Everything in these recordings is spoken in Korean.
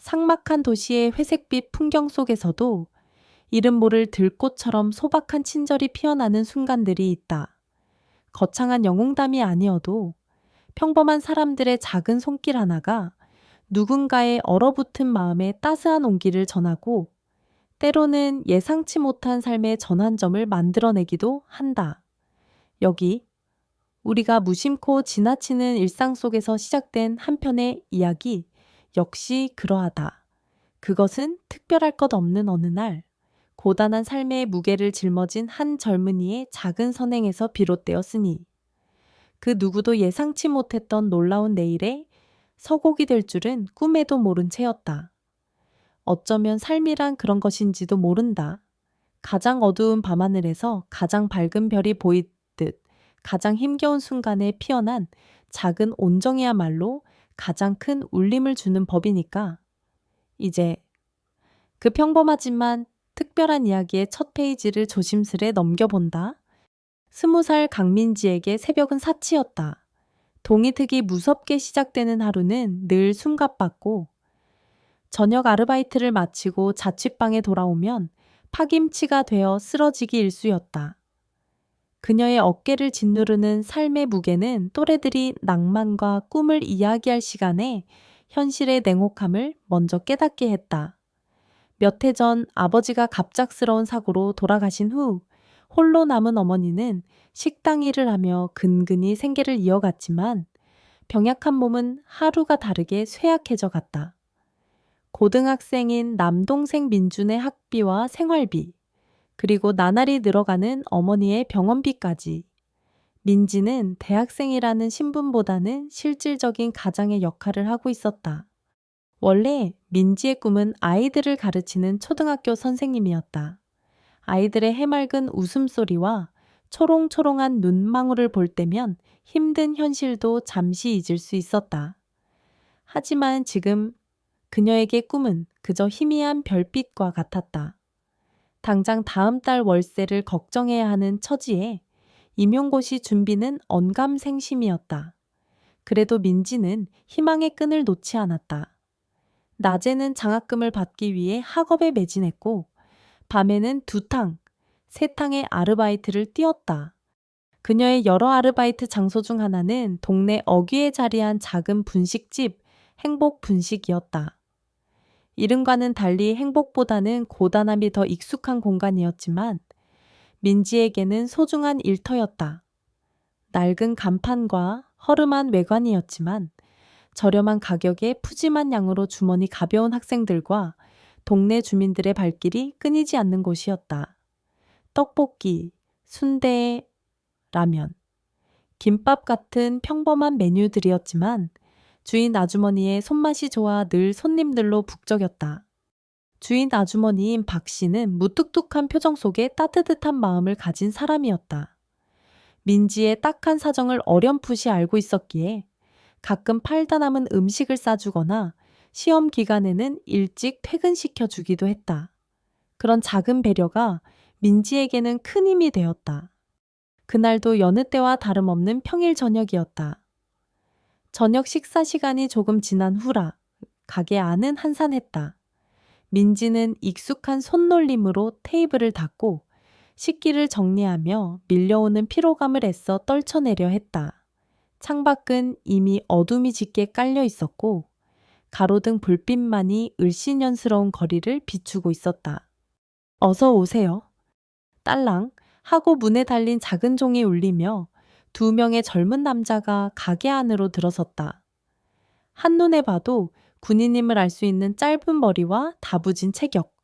삭막한 도시의 회색빛 풍경 속에서도 이름 모를 들꽃처럼 소박한 친절이 피어나는 순간들이 있다. 거창한 영웅담이 아니어도 평범한 사람들의 작은 손길 하나가 누군가의 얼어붙은 마음에 따스한 온기를 전하고 때로는 예상치 못한 삶의 전환점을 만들어내기도 한다. 여기 우리가 무심코 지나치는 일상 속에서 시작된 한 편의 이야기 역시 그러하다. 그것은 특별할 것 없는 어느 날 고단한 삶의 무게를 짊어진 한 젊은이의 작은 선행에서 비롯되었으니 그 누구도 예상치 못했던 놀라운 내일에 서곡이 될 줄은 꿈에도 모른 채였다. 어쩌면 삶이란 그런 것인지도 모른다. 가장 어두운 밤하늘에서 가장 밝은 별이 보이듯 가장 힘겨운 순간에 피어난 작은 온정이야말로 가장 큰 울림을 주는 법이니까. 이제 그 평범하지만 특별한 이야기의 첫 페이지를 조심스레 넘겨본다. 20살 강민지에게 새벽은 사치였다. 동이특이 무섭게 시작되는 하루는 늘 숨가빴고 저녁 아르바이트를 마치고 자취방에 돌아오면 파김치가 되어 쓰러지기 일쑤였다. 그녀의 어깨를 짓누르는 삶의 무게는 또래들이 낭만과 꿈을 이야기할 시간에 현실의 냉혹함을 먼저 깨닫게 했다. 몇 해 전 아버지가 갑작스러운 사고로 돌아가신 후 홀로 남은 어머니는 식당 일을 하며 근근히 생계를 이어갔지만 병약한 몸은 하루가 다르게 쇠약해져 갔다. 고등학생인 남동생 민준의 학비와 생활비, 그리고 나날이 늘어가는 어머니의 병원비까지. 민지는 대학생이라는 신분보다는 실질적인 가장의 역할을 하고 있었다. 원래 민지의 꿈은 아이들을 가르치는 초등학교 선생님이었다. 아이들의 해맑은 웃음소리와 초롱초롱한 눈망울을 볼 때면 힘든 현실도 잠시 잊을 수 있었다. 하지만 지금 그녀에게 꿈은 그저 희미한 별빛과 같았다. 당장 다음 달 월세를 걱정해야 하는 처지에 임용고시 준비는 언감생심이었다. 그래도 민지는 희망의 끈을 놓지 않았다. 낮에는 장학금을 받기 위해 학업에 매진했고 밤에는 2탕, 3탕의 아르바이트를 뛰었다. 그녀의 여러 아르바이트 장소 중 하나는 동네 어귀에 자리한 작은 분식집 행복분식이었다. 이름과는 달리 행복보다는 고단함이 더 익숙한 공간이었지만 민지에게는 소중한 일터였다. 낡은 간판과 허름한 외관이었지만 저렴한 가격에 푸짐한 양으로 주머니 가벼운 학생들과 동네 주민들의 발길이 끊이지 않는 곳이었다. 떡볶이, 순대, 라면, 김밥 같은 평범한 메뉴들이었지만 주인 아주머니의 손맛이 좋아 늘 손님들로 북적였다. 주인 아주머니인 박 씨는 무뚝뚝한 표정 속에 따뜻한 마음을 가진 사람이었다. 민지의 딱한 사정을 어렴풋이 알고 있었기에 가끔 팔다 남은 음식을 싸주거나 시험 기간에는 일찍 퇴근시켜 주기도 했다. 그런 작은 배려가 민지에게는 큰 힘이 되었다. 그날도 여느 때와 다름없는 평일 저녁이었다. 저녁 식사 시간이 조금 지난 후라 가게 안은 한산했다. 민지는 익숙한 손놀림으로 테이블을 닦고 식기를 정리하며 밀려오는 피로감을 애써 떨쳐내려 했다. 창밖은 이미 어둠이 짙게 깔려 있었고 가로등 불빛만이 을씨년스러운 거리를 비추고 있었다. 어서 오세요. 딸랑 하고 문에 달린 작은 종이 울리며 2명의 젊은 남자가 가게 안으로 들어섰다. 한눈에 봐도 군인임을 알 수 있는 짧은 머리와 다부진 체격.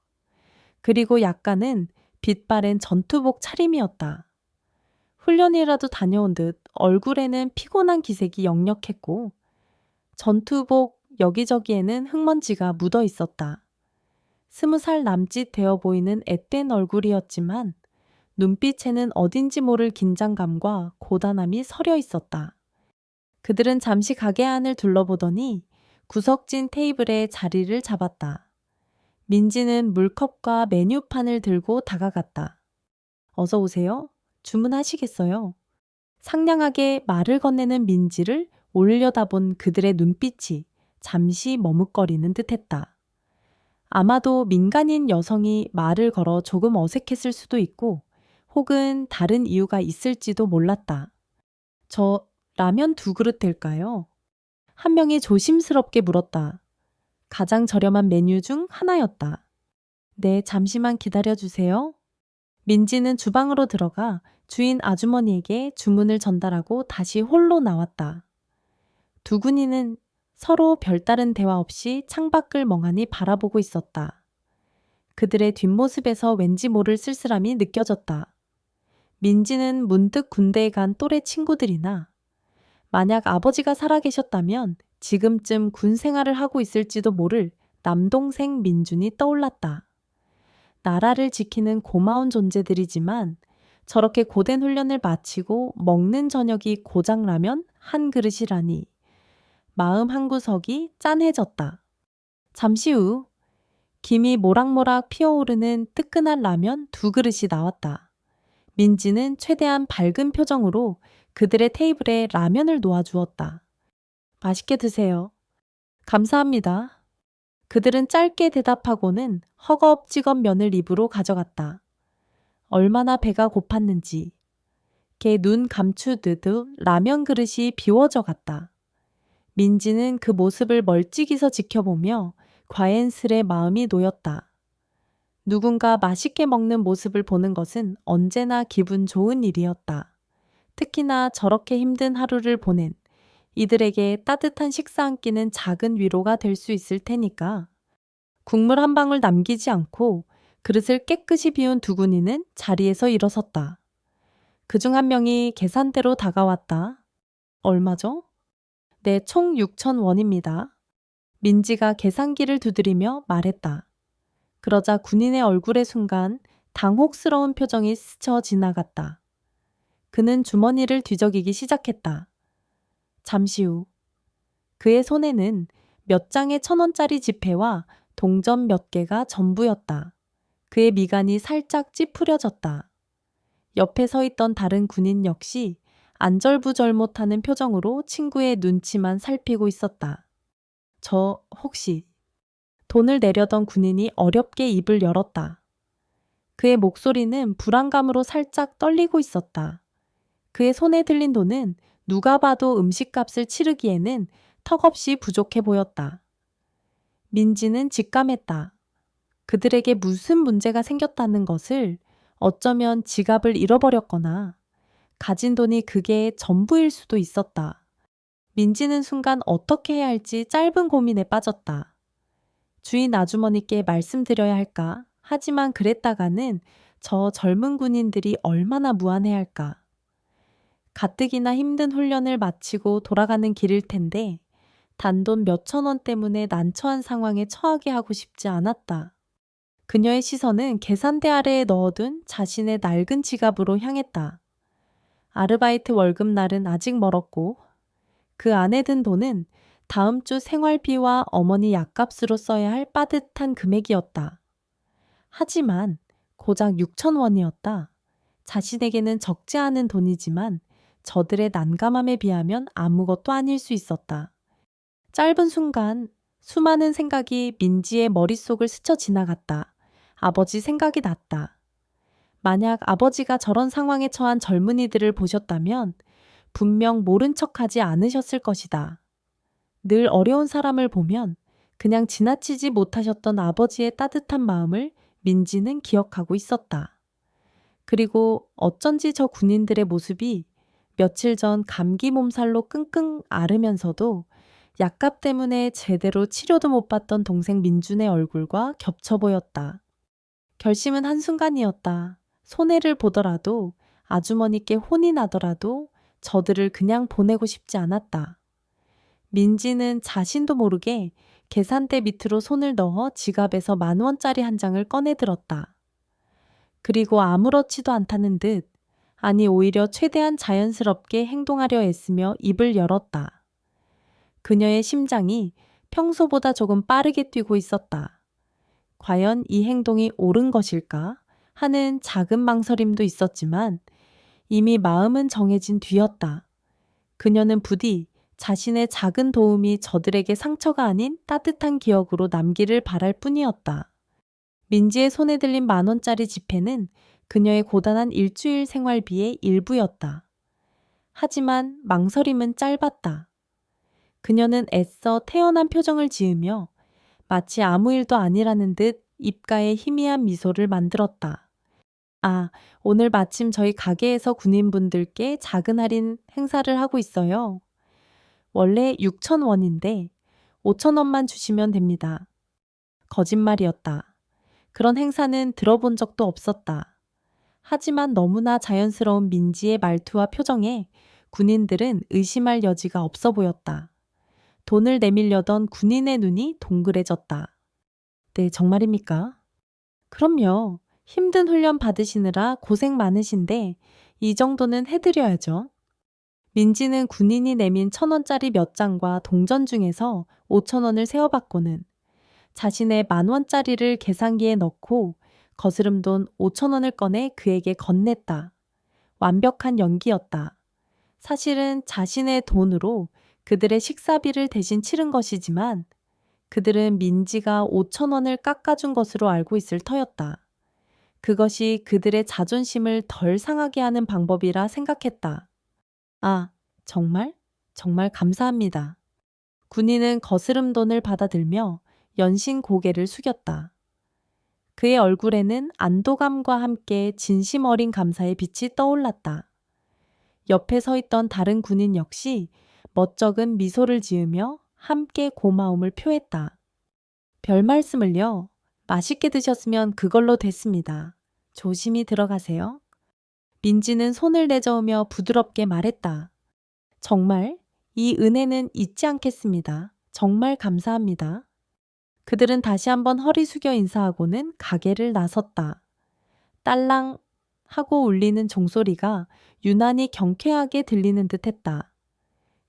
그리고 약간은 빛바랜 전투복 차림이었다. 훈련이라도 다녀온 듯 얼굴에는 피곤한 기색이 역력했고 전투복 여기저기에는 흙먼지가 묻어 있었다. 20살 남짓 되어 보이는 앳된 얼굴이었지만 눈빛에는 어딘지 모를 긴장감과 고단함이 서려 있었다. 그들은 잠시 가게 안을 둘러보더니 구석진 테이블에 자리를 잡았다. 민지는 물컵과 메뉴판을 들고 다가갔다. 어서 오세요. 주문하시겠어요? 상냥하게 말을 건네는 민지를 올려다본 그들의 눈빛이 잠시 머뭇거리는 듯했다. 아마도 민간인 여성이 말을 걸어 조금 어색했을 수도 있고, 혹은 다른 이유가 있을지도 몰랐다. 저 라면 2그릇 될까요? 한 명이 조심스럽게 물었다. 가장 저렴한 메뉴 중 하나였다. 네, 잠시만 기다려주세요. 민지는 주방으로 들어가 주인 아주머니에게 주문을 전달하고 다시 홀로 나왔다. 두 군인은 서로 별다른 대화 없이 창밖을 멍하니 바라보고 있었다. 그들의 뒷모습에서 왠지 모를 쓸쓸함이 느껴졌다. 민지는 문득 군대에 간 또래 친구들이나 만약 아버지가 살아계셨다면 지금쯤 군 생활을 하고 있을지도 모를 남동생 민준이 떠올랐다. 나라를 지키는 고마운 존재들이지만 저렇게 고된 훈련을 마치고 먹는 저녁이 고장라면 한 그릇이라니. 마음 한구석이 짠해졌다. 잠시 후 김이 모락모락 피어오르는 뜨끈한 라면 2그릇이 나왔다. 민지는 최대한 밝은 표정으로 그들의 테이블에 라면을 놓아주었다. 맛있게 드세요. 감사합니다. 그들은 짧게 대답하고는 허겁지겁 면을 입으로 가져갔다. 얼마나 배가 고팠는지. 걔 눈 감추듯 라면 그릇이 비워져 갔다. 민지는 그 모습을 멀찍이서 지켜보며 과연스레 마음이 놓였다. 누군가 맛있게 먹는 모습을 보는 것은 언제나 기분 좋은 일이었다. 특히나 저렇게 힘든 하루를 보낸 이들에게 따뜻한 식사 한 끼는 작은 위로가 될 수 있을 테니까. 국물 한 방울 남기지 않고 그릇을 깨끗이 비운 두 군인은 자리에서 일어섰다. 그중 한 명이 계산대로 다가왔다. 얼마죠? 네, 총 6,000원입니다. 민지가 계산기를 두드리며 말했다. 그러자 군인의 얼굴에 순간 당혹스러운 표정이 스쳐 지나갔다. 그는 주머니를 뒤적이기 시작했다. 잠시 후 그의 손에는 몇 장의 1,000원짜리 지폐와 동전 몇 개가 전부였다. 그의 미간이 살짝 찌푸려졌다. 옆에 서 있던 다른 군인 역시 안절부절 못하는 표정으로 친구의 눈치만 살피고 있었다. 저 혹시... 돈을 내려던 군인이 어렵게 입을 열었다. 그의 목소리는 불안감으로 살짝 떨리고 있었다. 그의 손에 들린 돈은 누가 봐도 음식값을 치르기에는 턱없이 부족해 보였다. 민지는 직감했다. 그들에게 무슨 문제가 생겼다는 것을, 어쩌면 지갑을 잃어버렸거나 가진 돈이 그게 전부일 수도 있었다. 민지는 순간 어떻게 해야 할지 짧은 고민에 빠졌다. 주인 아주머니께 말씀드려야 할까? 하지만 그랬다가는 저 젊은 군인들이 얼마나 무안해할까? 가뜩이나 힘든 훈련을 마치고 돌아가는 길일 텐데 단돈 몇천 원 때문에 난처한 상황에 처하게 하고 싶지 않았다. 그녀의 시선은 계산대 아래에 넣어둔 자신의 낡은 지갑으로 향했다. 아르바이트 월급날은 아직 멀었고 그 안에 든 돈은 다음 주 생활비와 어머니 약값으로 써야 할 빠듯한 금액이었다. 하지만 고작 6,000원이었다. 자신에게는 적지 않은 돈이지만 저들의 난감함에 비하면 아무것도 아닐 수 있었다. 짧은 순간 수많은 생각이 민지의 머릿속을 스쳐 지나갔다. 아버지 생각이 났다. 만약 아버지가 저런 상황에 처한 젊은이들을 보셨다면 분명 모른 척하지 않으셨을 것이다. 늘 어려운 사람을 보면 그냥 지나치지 못하셨던 아버지의 따뜻한 마음을 민지는 기억하고 있었다. 그리고 어쩐지 저 군인들의 모습이 며칠 전 감기 몸살로 끙끙 앓으면서도 약값 때문에 제대로 치료도 못 받던 동생 민준의 얼굴과 겹쳐 보였다. 결심은 한순간이었다. 손해를 보더라도 아주머니께 혼이 나더라도 저들을 그냥 보내고 싶지 않았다. 민지는 자신도 모르게 계산대 밑으로 손을 넣어 지갑에서 10,000원짜리 한 장을 꺼내 들었다. 그리고 아무렇지도 않다는 듯, 아니 오히려 최대한 자연스럽게 행동하려 애쓰며 입을 열었다. 그녀의 심장이 평소보다 조금 빠르게 뛰고 있었다. 과연 이 행동이 옳은 것일까 하는 작은 망설임도 있었지만 이미 마음은 정해진 뒤였다. 그녀는 부디 자신의 작은 도움이 저들에게 상처가 아닌 따뜻한 기억으로 남기를 바랄 뿐이었다. 민지의 손에 들린 10,000원짜리 지폐는 그녀의 고단한 일주일 생활비의 일부였다. 하지만 망설임은 짧았다. 그녀는 애써 태연한 표정을 지으며 마치 아무 일도 아니라는 듯 입가에 희미한 미소를 만들었다. 아, 오늘 마침 저희 가게에서 군인분들께 작은 할인 행사를 하고 있어요. 원래 6,000원인데 5,000원만 주시면 됩니다. 거짓말이었다. 그런 행사는 들어본 적도 없었다. 하지만 너무나 자연스러운 민지의 말투와 표정에 군인들은 의심할 여지가 없어 보였다. 돈을 내밀려던 군인의 눈이 동그래졌다. 네, 정말입니까? 그럼요. 힘든 훈련 받으시느라 고생 많으신데 이 정도는 해드려야죠. 민지는 군인이 내민 1,000원짜리 몇 장과 동전 중에서 5,000원을 세어받고는 자신의 10,000원짜리를 계산기에 넣고 거스름 돈 5,000원을 꺼내 그에게 건넸다. 완벽한 연기였다. 사실은 자신의 돈으로 그들의 식사비를 대신 치른 것이지만 그들은 민지가 5,000원을 깎아준 것으로 알고 있을 터였다. 그것이 그들의 자존심을 덜 상하게 하는 방법이라 생각했다. 아, 정말? 정말 감사합니다. 군인은 거스름 돈을 받아들며 연신 고개를 숙였다. 그의 얼굴에는 안도감과 함께 진심 어린 감사의 빛이 떠올랐다. 옆에 서 있던 다른 군인 역시 멋쩍은 미소를 지으며 함께 고마움을 표했다. 별 말씀을요. 맛있게 드셨으면 그걸로 됐습니다. 조심히 들어가세요. 민지는 손을 내저으며 부드럽게 말했다. 정말 이 은혜는 잊지 않겠습니다. 정말 감사합니다. 그들은 다시 한번 허리 숙여 인사하고는 가게를 나섰다. 딸랑 하고 울리는 종소리가 유난히 경쾌하게 들리는 듯 했다.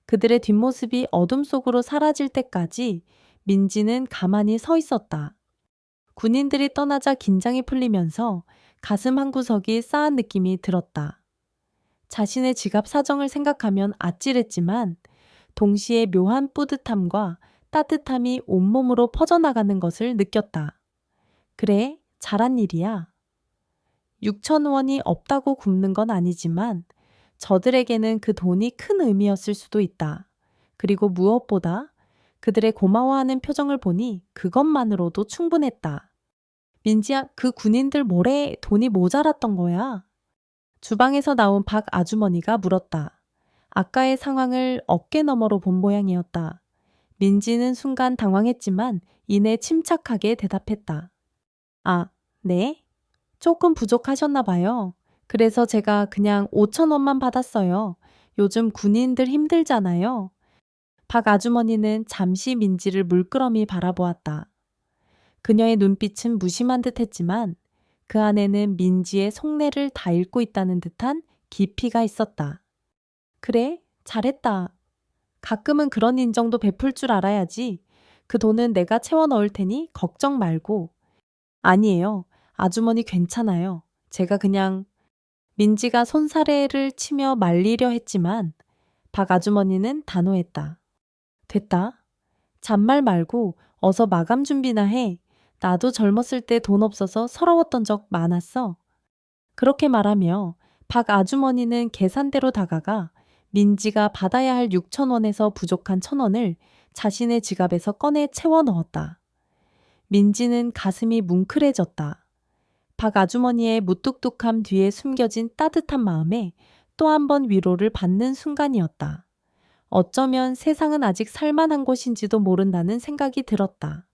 그들의 뒷모습이 어둠 속으로 사라질 때까지 민지는 가만히 서 있었다. 군인들이 떠나자 긴장이 풀리면서 가슴 한구석이 싸한 느낌이 들었다. 자신의 지갑 사정을 생각하면 아찔했지만 동시에 묘한 뿌듯함과 따뜻함이 온몸으로 퍼져나가는 것을 느꼈다. 그래, 잘한 일이야. 6,000원이 없다고 굶는 건 아니지만 저들에게는 그 돈이 큰 의미였을 수도 있다. 그리고 무엇보다 그들의 고마워하는 표정을 보니 그것만으로도 충분했다. 민지야, 그 군인들 모레 돈이 모자랐던 거야. 주방에서 나온 박 아주머니가 물었다. 아까의 상황을 어깨너머로 본 모양이었다. 민지는 순간 당황했지만 이내 침착하게 대답했다. 아, 네? 조금 부족하셨나 봐요. 그래서 제가 그냥 5,000원만 받았어요. 요즘 군인들 힘들잖아요. 박 아주머니는 잠시 민지를 물끄러미 바라보았다. 그녀의 눈빛은 무심한 듯 했지만 그 안에는 민지의 속내를 다 읽고 있다는 듯한 깊이가 있었다. 그래, 잘했다. 가끔은 그런 인정도 베풀 줄 알아야지. 그 돈은 내가 채워 넣을 테니 걱정 말고. 아니에요. 아주머니 괜찮아요. 제가 그냥 민지가 손사래를 치며 말리려 했지만 박 아주머니는 단호했다. 됐다. 잔말 말고 어서 마감 준비나 해. 나도 젊었을 때 돈 없어서 서러웠던 적 많았어. 그렇게 말하며 박 아주머니는 계산대로 다가가 민지가 받아야 할 6,000원에서 부족한 1,000원을 자신의 지갑에서 꺼내 채워 넣었다. 민지는 가슴이 뭉클해졌다. 박 아주머니의 무뚝뚝함 뒤에 숨겨진 따뜻한 마음에 또 한 번 위로를 받는 순간이었다. 어쩌면 세상은 아직 살만한 곳인지도 모른다는 생각이 들었다.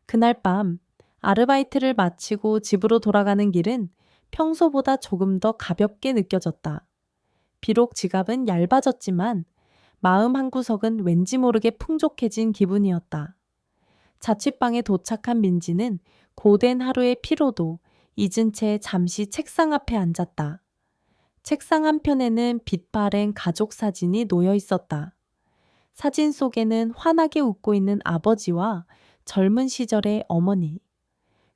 그날 밤 아르바이트를 마치고 집으로 돌아가는 길은 평소보다 조금 더 가볍게 느껴졌다. 비록 지갑은 얇아졌지만 마음 한구석은 왠지 모르게 풍족해진 기분이었다. 자취방에 도착한 민지는 고된 하루의 피로도 잊은 채 잠시 책상 앞에 앉았다. 책상 한편에는 빛바랜 가족 사진이 놓여 있었다. 사진 속에는 환하게 웃고 있는 아버지와 젊은 시절의 어머니,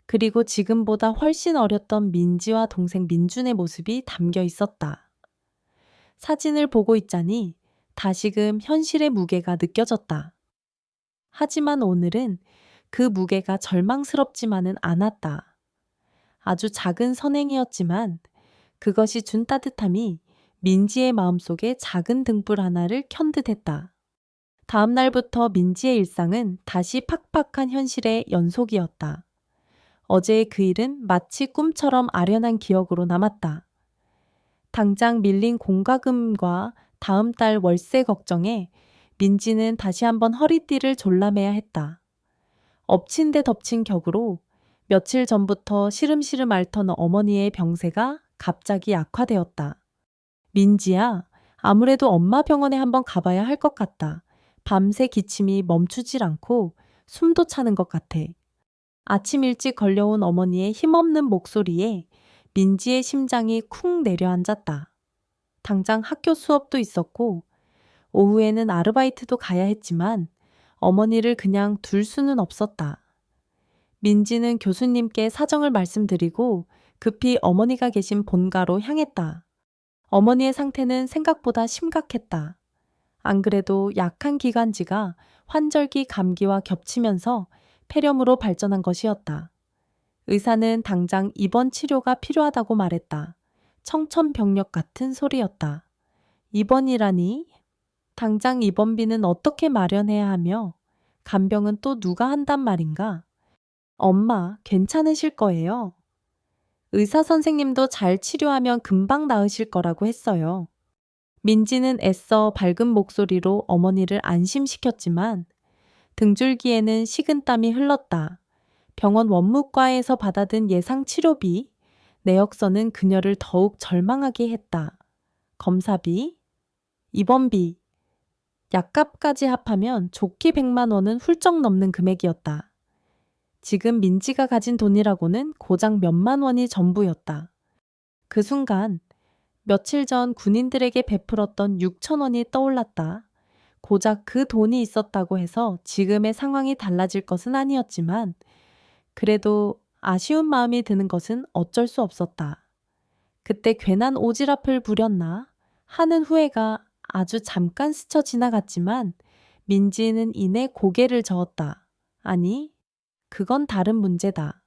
그리고 지금보다 훨씬 어렸던 민지와 동생 민준의 모습이 담겨 있었다. 사진을 보고 있자니 다시금 현실의 무게가 느껴졌다. 하지만 오늘은 그 무게가 절망스럽지만은 않았다. 아주 작은 선행이었지만 그것이 준 따뜻함이 민지의 마음속에 작은 등불 하나를 켠 듯했다. 다음 날부터 민지의 일상은 다시 팍팍한 현실의 연속이었다. 어제의 그 일은 마치 꿈처럼 아련한 기억으로 남았다. 당장 밀린 공과금과 다음 달 월세 걱정에 민지는 다시 한번 허리띠를 졸라매야 했다. 엎친 데 덮친 격으로 며칠 전부터 시름시름 앓던 어머니의 병세가 갑자기 악화되었다. 민지야, 아무래도 엄마 병원에 한번 가봐야 할 것 같다. 밤새 기침이 멈추질 않고 숨도 차는 것 같아. 아침 일찍 걸려온 어머니의 힘없는 목소리에 민지의 심장이 쿵 내려앉았다. 당장 학교 수업도 있었고 오후에는 아르바이트도 가야 했지만 어머니를 그냥 둘 수는 없었다. 민지는 교수님께 사정을 말씀드리고 급히 어머니가 계신 본가로 향했다. 어머니의 상태는 생각보다 심각했다. 안 그래도 약한 기관지가 환절기 감기와 겹치면서 폐렴으로 발전한 것이었다. 의사는 당장 입원 치료가 필요하다고 말했다. 청천벽력 같은 소리였다. 입원이라니? 당장 입원비는 어떻게 마련해야 하며 간병은 또 누가 한단 말인가? 엄마, 괜찮으실 거예요. 의사 선생님도 잘 치료하면 금방 나으실 거라고 했어요. 민지는 애써 밝은 목소리로 어머니를 안심시켰지만 등줄기에는 식은땀이 흘렀다. 병원 원무과에서 받아든 예상 치료비, 내역서는 그녀를 더욱 절망하게 했다. 검사비, 입원비, 약값까지 합하면 좋게 100만 원은 훌쩍 넘는 금액이었다. 지금 민지가 가진 돈이라고는 고작 몇만 원이 전부였다. 그 순간 며칠 전 군인들에게 베풀었던 6천 원이 떠올랐다. 고작 그 돈이 있었다고 해서 지금의 상황이 달라질 것은 아니었지만 그래도 아쉬운 마음이 드는 것은 어쩔 수 없었다. 그때 괜한 오지랖을 부렸나 하는 후회가 아주 잠깐 스쳐 지나갔지만 민지는 이내 고개를 저었다. 아니, 그건 다른 문제다.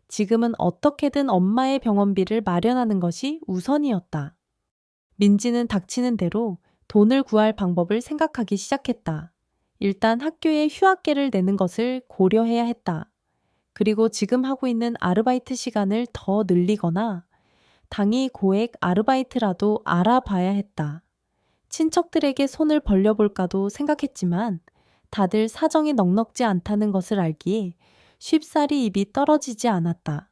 지금은 어떻게든 엄마의 병원비를 마련하는 것이 우선이었다. 민지는 닥치는 대로 돈을 구할 방법을 생각하기 시작했다. 일단 학교에 휴학계를 내는 것을 고려해야 했다. 그리고 지금 하고 있는 아르바이트 시간을 더 늘리거나 당이 고액 아르바이트라도 알아봐야 했다. 친척들에게 손을 벌려볼까도 생각했지만 다들 사정이 넉넉지 않다는 것을 알기에 쉽사리 입이 떨어지지 않았다.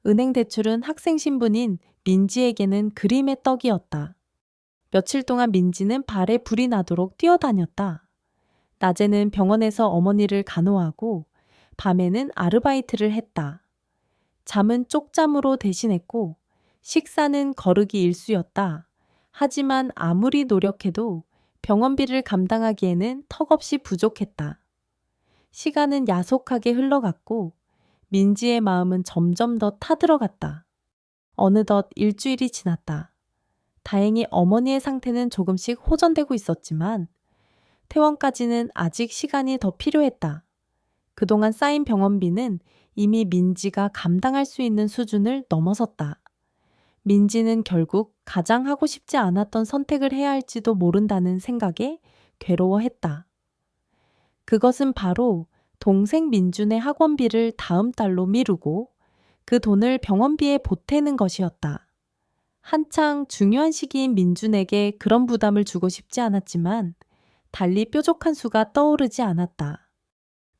은행 대출은 학생 신분인 민지에게는 그림의 떡이었다. 며칠 동안 민지는 발에 불이 나도록 뛰어다녔다. 낮에는 병원에서 어머니를 간호하고 밤에는 아르바이트를 했다. 잠은 쪽잠으로 대신했고 식사는 거르기 일쑤였다. 하지만 아무리 노력해도 병원비를 감당하기에는 턱없이 부족했다. 시간은 야속하게 흘러갔고 민지의 마음은 점점 더 타들어갔다. 어느덧 일주일이 지났다. 다행히 어머니의 상태는 조금씩 호전되고 있었지만 퇴원까지는 아직 시간이 더 필요했다. 그동안 쌓인 병원비는 이미 민지가 감당할 수 있는 수준을 넘어섰다. 민지는 결국 가장 하고 싶지 않았던 선택을 해야 할지도 모른다는 생각에 괴로워했다. 그것은 바로 동생 민준의 학원비를 다음 달로 미루고 그 돈을 병원비에 보태는 것이었다. 한창 중요한 시기인 민준에게 그런 부담을 주고 싶지 않았지만 달리 뾰족한 수가 떠오르지 않았다.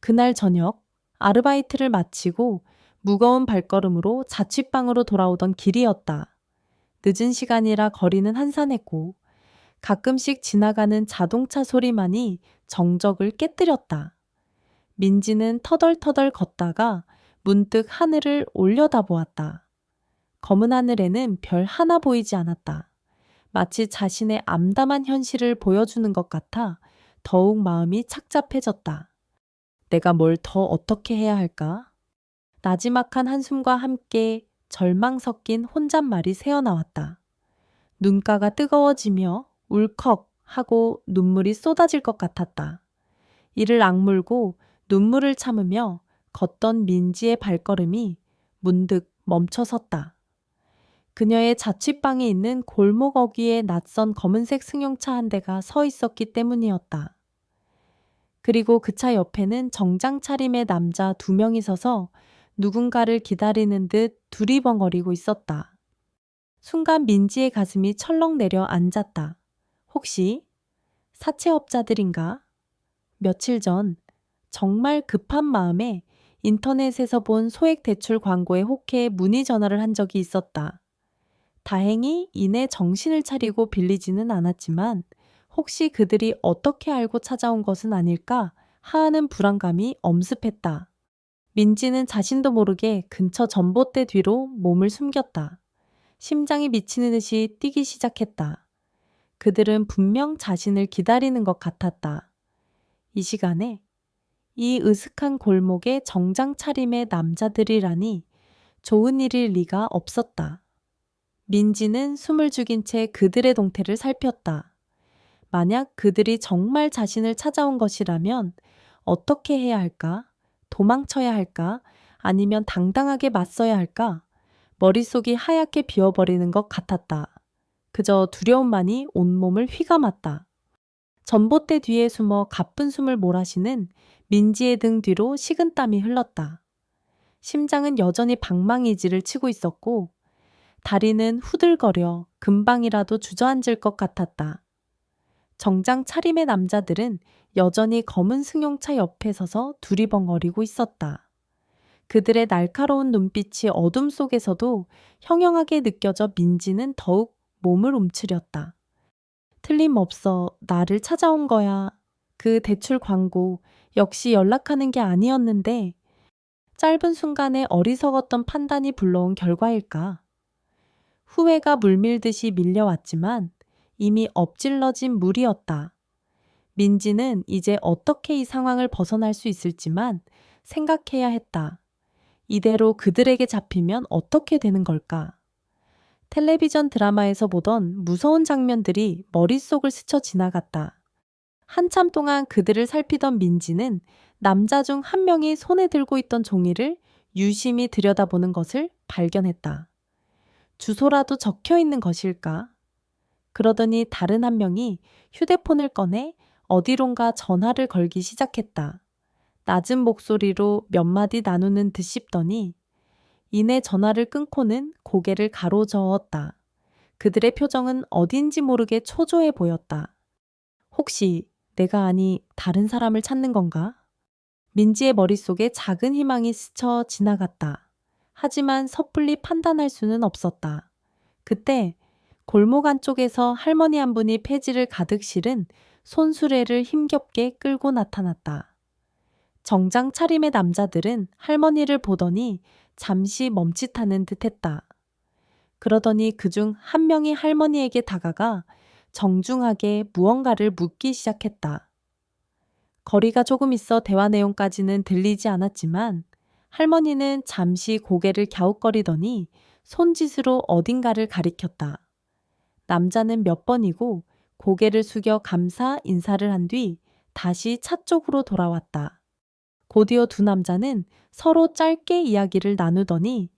그날 저녁 아르바이트를 마치고 무거운 발걸음으로 자취방으로 돌아오던 길이었다. 늦은 시간이라 거리는 한산했고 가끔씩 지나가는 자동차 소리만이 정적을 깨뜨렸다. 민지는 터덜터덜 걷다가 문득 하늘을 올려다보았다. 검은 하늘에는 별 하나 보이지 않았다. 마치 자신의 암담한 현실을 보여주는 것 같아 더욱 마음이 착잡해졌다. 내가 뭘 더 어떻게 해야 할까? 나지막한 한숨과 함께 절망 섞인 혼잣말이 새어나왔다. 눈가가 뜨거워지며 울컥 하고 눈물이 쏟아질 것 같았다. 이를 악물고 눈물을 참으며 걷던 민지의 발걸음이 문득 멈춰 섰다. 그녀의 자취방에 있는 골목 어귀에 낯선 검은색 승용차 한 대가 서 있었기 때문이었다. 그리고 그 차 옆에는 정장 차림의 남자 2명이 서서 누군가를 기다리는 듯 두리번거리고 있었다. 순간 민지의 가슴이 철렁 내려앉았다. 혹시 사채업자들인가? 며칠 전 정말 급한 마음에 인터넷에서 본 소액 대출 광고에 혹해 문의 전화를 한 적이 있었다. 다행히 이내 정신을 차리고 빌리지는 않았지만 혹시 그들이 어떻게 알고 찾아온 것은 아닐까 하는 불안감이 엄습했다. 민지는 자신도 모르게 근처 전봇대 뒤로 몸을 숨겼다. 심장이 미치는 듯이 뛰기 시작했다. 그들은 분명 자신을 기다리는 것 같았다. 이 시간에 이 으슥한 골목에 정장 차림의 남자들이라니 좋은 일일 리가 없었다. 민지는 숨을 죽인 채 그들의 동태를 살폈다. 만약 그들이 정말 자신을 찾아온 것이라면 어떻게 해야 할까? 도망쳐야 할까? 아니면 당당하게 맞서야 할까? 머릿속이 하얗게 비어버리는 것 같았다. 그저 두려움만이 온몸을 휘감았다. 전봇대 뒤에 숨어 가쁜 숨을 몰아쉬는 민지의 등 뒤로 식은땀이 흘렀다. 심장은 여전히 방망이질을 치고 있었고 다리는 후들거려 금방이라도 주저앉을 것 같았다. 정장 차림의 남자들은 여전히 검은 승용차 옆에 서서 두리번거리고 있었다. 그들의 날카로운 눈빛이 어둠 속에서도 형형하게 느껴져 민지는 더욱 몸을 움츠렸다. 틀림없어 나를 찾아온 거야. 그 대출 광고 역시 연락하는 게 아니었는데 짧은 순간에 어리석었던 판단이 불러온 결과일까? 후회가 물밀듯이 밀려왔지만 이미 엎질러진 물이었다. 민지는 이제 어떻게 이 상황을 벗어날 수 있을지만 생각해야 했다. 이대로 그들에게 잡히면 어떻게 되는 걸까? 텔레비전 드라마에서 보던 무서운 장면들이 머릿속을 스쳐 지나갔다. 한참 동안 그들을 살피던 민지는 남자 중 한 명이 손에 들고 있던 종이를 유심히 들여다보는 것을 발견했다. 주소라도 적혀 있는 것일까? 그러더니 다른 한 명이 휴대폰을 꺼내 어디론가 전화를 걸기 시작했다. 낮은 목소리로 몇 마디 나누는 듯 싶더니 이내 전화를 끊고는 고개를 가로저었다. 그들의 표정은 어딘지 모르게 초조해 보였다. 혹시 내가 아니 다른 사람을 찾는 건가? 민지의 머릿속에 작은 희망이 스쳐 지나갔다. 하지만 섣불리 판단할 수는 없었다. 그때 골목 안쪽에서 할머니 한 분이 폐지를 가득 실은 손수레를 힘겹게 끌고 나타났다. 정장 차림의 남자들은 할머니를 보더니 잠시 멈칫하는 듯했다. 그러더니 그중 한 명이 할머니에게 다가가 정중하게 무언가를 묻기 시작했다. 거리가 조금 있어 대화 내용까지는 들리지 않았지만 할머니는 잠시 고개를 갸웃거리더니 손짓으로 어딘가를 가리켰다. 남자는 몇 번이고 고개를 숙여 감사 인사를 한 뒤 다시 차 쪽으로 돌아왔다. 곧이어 두 남자는 서로 짧게 이야기를 나누더니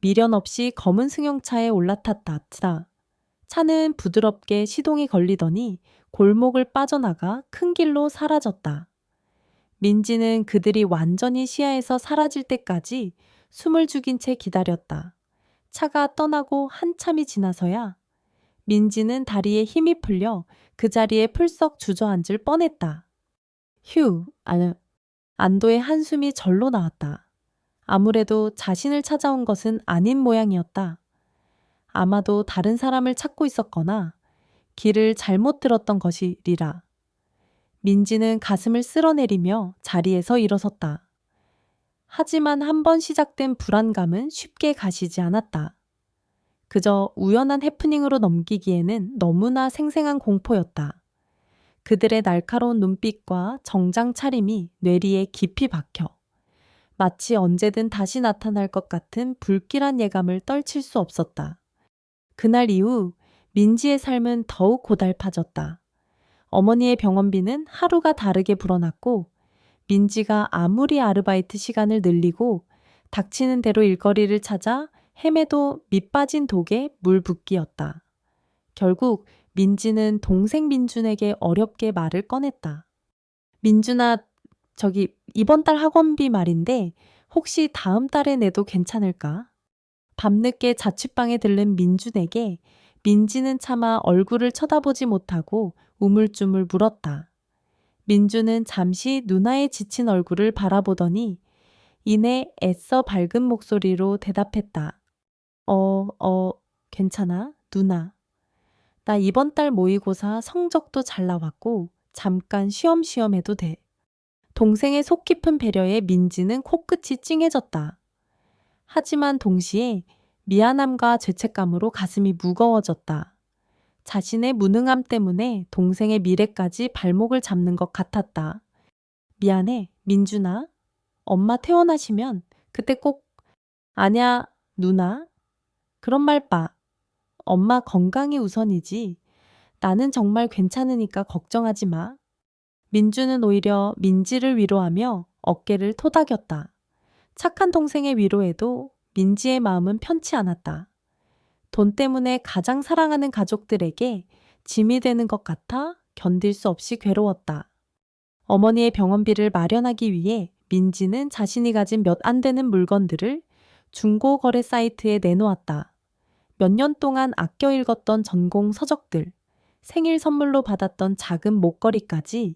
미련 없이 검은 승용차에 올라탔다. 차는 부드럽게 시동이 걸리더니 골목을 빠져나가 큰 길로 사라졌다. 민지는 그들이 완전히 시야에서 사라질 때까지 숨을 죽인 채 기다렸다. 차가 떠나고 한참이 지나서야 민지는 다리에 힘이 풀려 그 자리에 풀썩 주저앉을 뻔했다. 휴, 안도의 한숨이 절로 나왔다. 아무래도 자신을 찾아온 것은 아닌 모양이었다. 아마도 다른 사람을 찾고 있었거나 길을 잘못 들었던 것이리라. 민지는 가슴을 쓸어내리며 자리에서 일어섰다. 하지만 한 번 시작된 불안감은 쉽게 가시지 않았다. 그저 우연한 해프닝으로 넘기기에는 너무나 생생한 공포였다. 그들의 날카로운 눈빛과 정장 차림이 뇌리에 깊이 박혀 마치 언제든 다시 나타날 것 같은 불길한 예감을 떨칠 수 없었다. 그날 이후 민지의 삶은 더욱 고달파졌다. 어머니의 병원비는 하루가 다르게 불어났고 민지가 아무리 아르바이트 시간을 늘리고 닥치는 대로 일거리를 찾아 헤매도 밑 빠진 독에 물 붓기였다. 결국 민지는 동생 민준에게 어렵게 말을 꺼냈다. 민준아, 저기 이번 달 학원비 말인데 혹시 다음 달에 내도 괜찮을까? 밤늦게 자취방에 들른 민준에게 민지는 차마 얼굴을 쳐다보지 못하고 우물쭈물 물었다. 민준은 잠시 누나의 지친 얼굴을 바라보더니 이내 애써 밝은 목소리로 대답했다. 괜찮아, 누나. 나 이번 달 모의고사 성적도 잘 나왔고 잠깐 쉬엄쉬엄 해도 돼. 동생의 속 깊은 배려에 민지는 코끝이 찡해졌다. 하지만 동시에 미안함과 죄책감으로 가슴이 무거워졌다. 자신의 무능함 때문에 동생의 미래까지 발목을 잡는 것 같았다. 미안해, 민준아. 엄마 퇴원하시면 그때 꼭 아냐, 누나. 그런 말 봐. 엄마 건강이 우선이지. 나는 정말 괜찮으니까 걱정하지 마. 민주는 오히려 민지를 위로하며 어깨를 토닥였다. 착한 동생의 위로에도 민지의 마음은 편치 않았다. 돈 때문에 가장 사랑하는 가족들에게 짐이 되는 것 같아 견딜 수 없이 괴로웠다. 어머니의 병원비를 마련하기 위해 민지는 자신이 가진 몇 안 되는 물건들을 중고거래 사이트에 내놓았다. 몇 년 동안 아껴 읽었던 전공 서적들, 생일 선물로 받았던 작은 목걸이까지.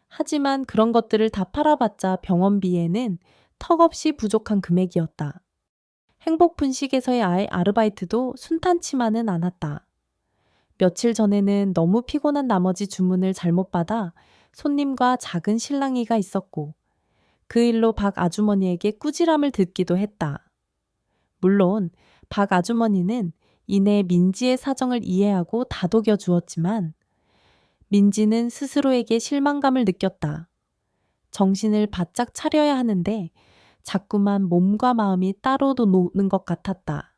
하지만 그런 것들을 다 팔아봤자 병원비에는 턱없이 부족한 금액이었다. 행복 분식에서의 아르바이트도 순탄치만은 않았다. 며칠 전에는 너무 피곤한 나머지 주문을 잘못 받아 손님과 작은 실랑이가 있었고 그 일로 박 아주머니에게 꾸지람을 듣기도 했다. 물론 박 아주머니는 이내 민지의 사정을 이해하고 다독여 주었지만 민지는 스스로에게 실망감을 느꼈다. 정신을 바짝 차려야 하는데 자꾸만 몸과 마음이 따로 노는 것 같았다.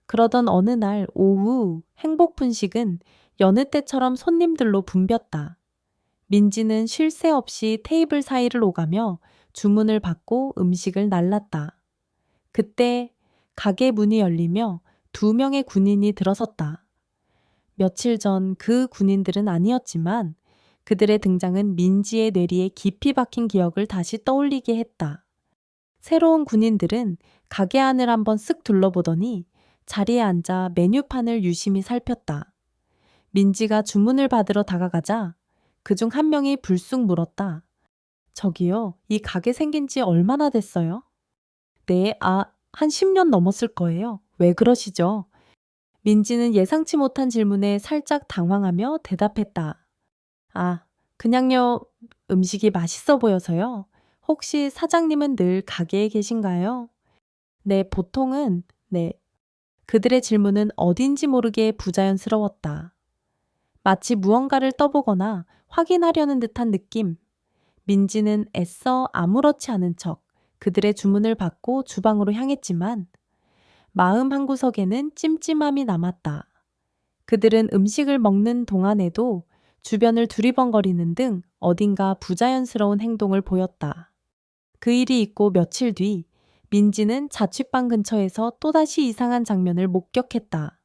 그러던 어느 날 오후 행복분식은 여느 때처럼 손님들로 붐볐다. 민지는 쉴 새 없이 테이블 사이를 오가며 주문을 받고 음식을 날랐다. 그때 가게 문이 열리며 2명의 군인이 들어섰다. 며칠 전 그 군인들은 아니었지만 그들의 등장은 민지의 뇌리에 깊이 박힌 기억을 다시 떠올리게 했다. 새로운 군인들은 가게 안을 한번 쓱 둘러보더니 자리에 앉아 메뉴판을 유심히 살폈다. 민지가 주문을 받으러 다가가자 그중 한 명이 불쑥 물었다. 저기요, 이 가게 생긴 지 얼마나 됐어요? 네, 한 10년 넘었을 거예요. 왜 그러시죠? 민지는 예상치 못한 질문에 살짝 당황하며 대답했다. 그냥요, 음식이 맛있어 보여서요. 혹시 사장님은 늘 가게에 계신가요? 네, 보통은, 네. 그들의 질문은 어딘지 모르게 부자연스러웠다. 마치 무언가를 떠보거나 확인하려는 듯한 느낌. 민지는 애써 아무렇지 않은 척 그들의 주문을 받고 주방으로 향했지만 마음 한구석에는 찜찜함이 남았다. 그들은 음식을 먹는 동안에도 주변을 두리번거리는 등 어딘가 부자연스러운 행동을 보였다. 그 일이 있고 며칠 뒤 민지는 자취방 근처에서 또다시 이상한 장면을 목격했다.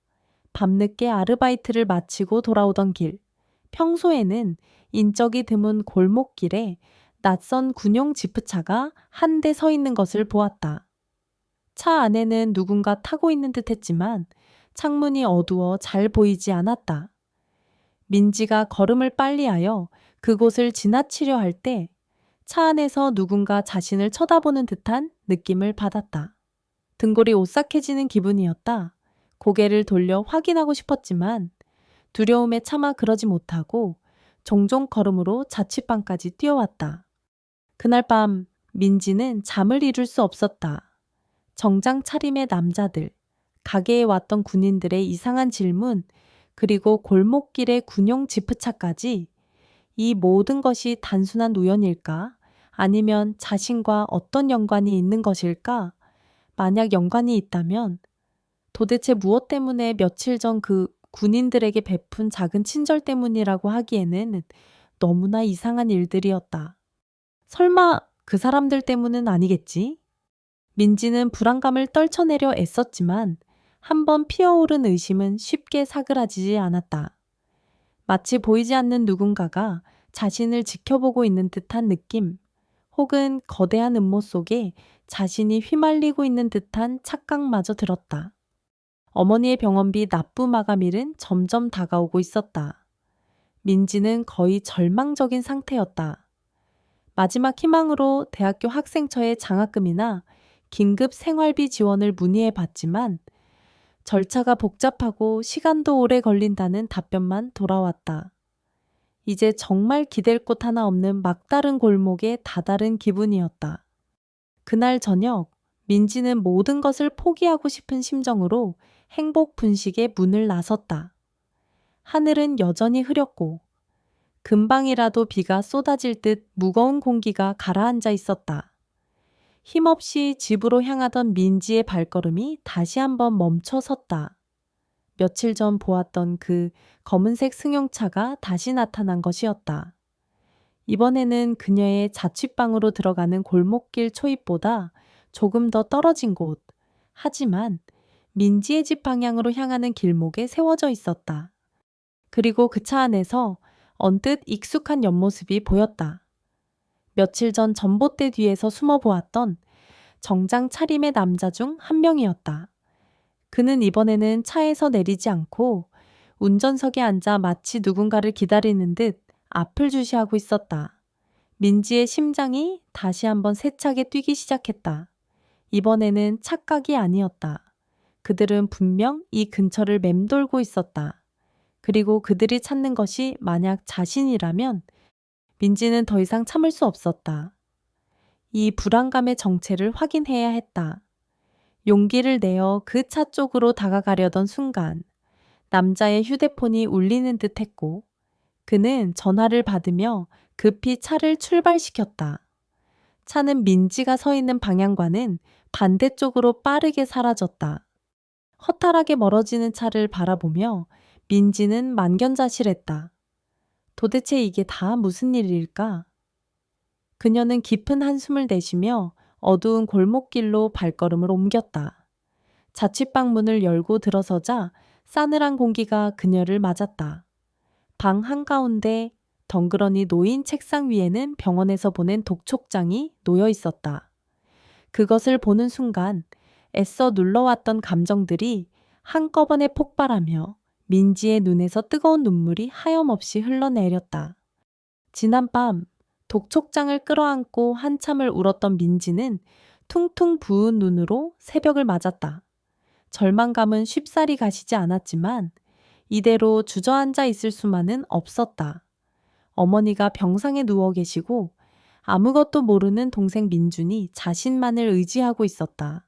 밤늦게 아르바이트를 마치고 돌아오던 길. 평소에는 인적이 드문 골목길에 낯선 군용 지프차가 한 대 서 있는 것을 보았다. 차 안에는 누군가 타고 있는 듯 했지만 창문이 어두워 잘 보이지 않았다. 민지가 걸음을 빨리하여 그곳을 지나치려 할 때 차 안에서 누군가 자신을 쳐다보는 듯한 느낌을 받았다. 등골이 오싹해지는 기분이었다. 고개를 돌려 확인하고 싶었지만 두려움에 차마 그러지 못하고 종종 걸음으로 자취방까지 뛰어왔다. 그날 밤 민지는 잠을 이룰 수 없었다. 정장 차림의 남자들, 가게에 왔던 군인들의 이상한 질문, 그리고 골목길의 군용 지프차까지 이 모든 것이 단순한 우연일까? 아니면 자신과 어떤 연관이 있는 것일까? 만약 연관이 있다면 도대체 무엇 때문에 며칠 전 그 군인들에게 베푼 작은 친절 때문이라고 하기에는 너무나 이상한 일들이었다. 설마 그 사람들 때문은 아니겠지? 민지는 불안감을 떨쳐내려 애썼지만 한번 피어오른 의심은 쉽게 사그라지지 않았다. 마치 보이지 않는 누군가가 자신을 지켜보고 있는 듯한 느낌, 혹은 거대한 음모 속에 자신이 휘말리고 있는 듯한 착각마저 들었다. 어머니의 병원비 납부 마감일은 점점 다가오고 있었다. 민지는 거의 절망적인 상태였다. 마지막 희망으로 대학교 학생처의 장학금이나 긴급 생활비 지원을 문의해 봤지만 절차가 복잡하고 시간도 오래 걸린다는 답변만 돌아왔다. 이제 정말 기댈 곳 하나 없는 막다른 골목에 다다른 기분이었다. 그날 저녁, 민지는 모든 것을 포기하고 싶은 심정으로 행복 분식의 문을 나섰다. 하늘은 여전히 흐렸고 금방이라도 비가 쏟아질 듯 무거운 공기가 가라앉아 있었다. 힘없이 집으로 향하던 민지의 발걸음이 다시 한번 멈춰 섰다. 며칠 전 보았던 그 검은색 승용차가 다시 나타난 것이었다. 이번에는 그녀의 자취방으로 들어가는 골목길 초입보다 조금 더 떨어진 곳, 하지만 민지의 집 방향으로 향하는 길목에 세워져 있었다. 그리고 그 차 안에서 언뜻 익숙한 옆모습이 보였다. 며칠 전 전봇대 뒤에서 숨어 보았던 정장 차림의 남자 중 한 명이었다. 그는 이번에는 차에서 내리지 않고 운전석에 앉아 마치 누군가를 기다리는 듯 앞을 주시하고 있었다. 민지의 심장이 다시 한번 세차게 뛰기 시작했다. 이번에는 착각이 아니었다. 그들은 분명 이 근처를 맴돌고 있었다. 그리고 그들이 찾는 것이 만약 자신이라면 민지는 더 이상 참을 수 없었다. 이 불안감의 정체를 확인해야 했다. 용기를 내어 그 차 쪽으로 다가가려던 순간 남자의 휴대폰이 울리는 듯 했고 그는 전화를 받으며 급히 차를 출발시켰다. 차는 민지가 서 있는 방향과는 반대쪽으로 빠르게 사라졌다. 허탈하게 멀어지는 차를 바라보며 민지는 만견자실했다. 도대체 이게 다 무슨 일일까? 그녀는 깊은 한숨을 내쉬며 어두운 골목길로 발걸음을 옮겼다. 자취방 문을 열고 들어서자 싸늘한 공기가 그녀를 맞았다. 방 한가운데 덩그러니 놓인 책상 위에는 병원에서 보낸 독촉장이 놓여 있었다. 그것을 보는 순간 애써 눌러왔던 감정들이 한꺼번에 폭발하며 민지의 눈에서 뜨거운 눈물이 하염없이 흘러내렸다. 지난밤 독촉장을 끌어안고 한참을 울었던 민지는 퉁퉁 부은 눈으로 새벽을 맞았다. 절망감은 쉽사리 가시지 않았지만 이대로 주저앉아 있을 수만은 없었다. 어머니가 병상에 누워 계시고 아무것도 모르는 동생 민준이 자신만을 의지하고 있었다.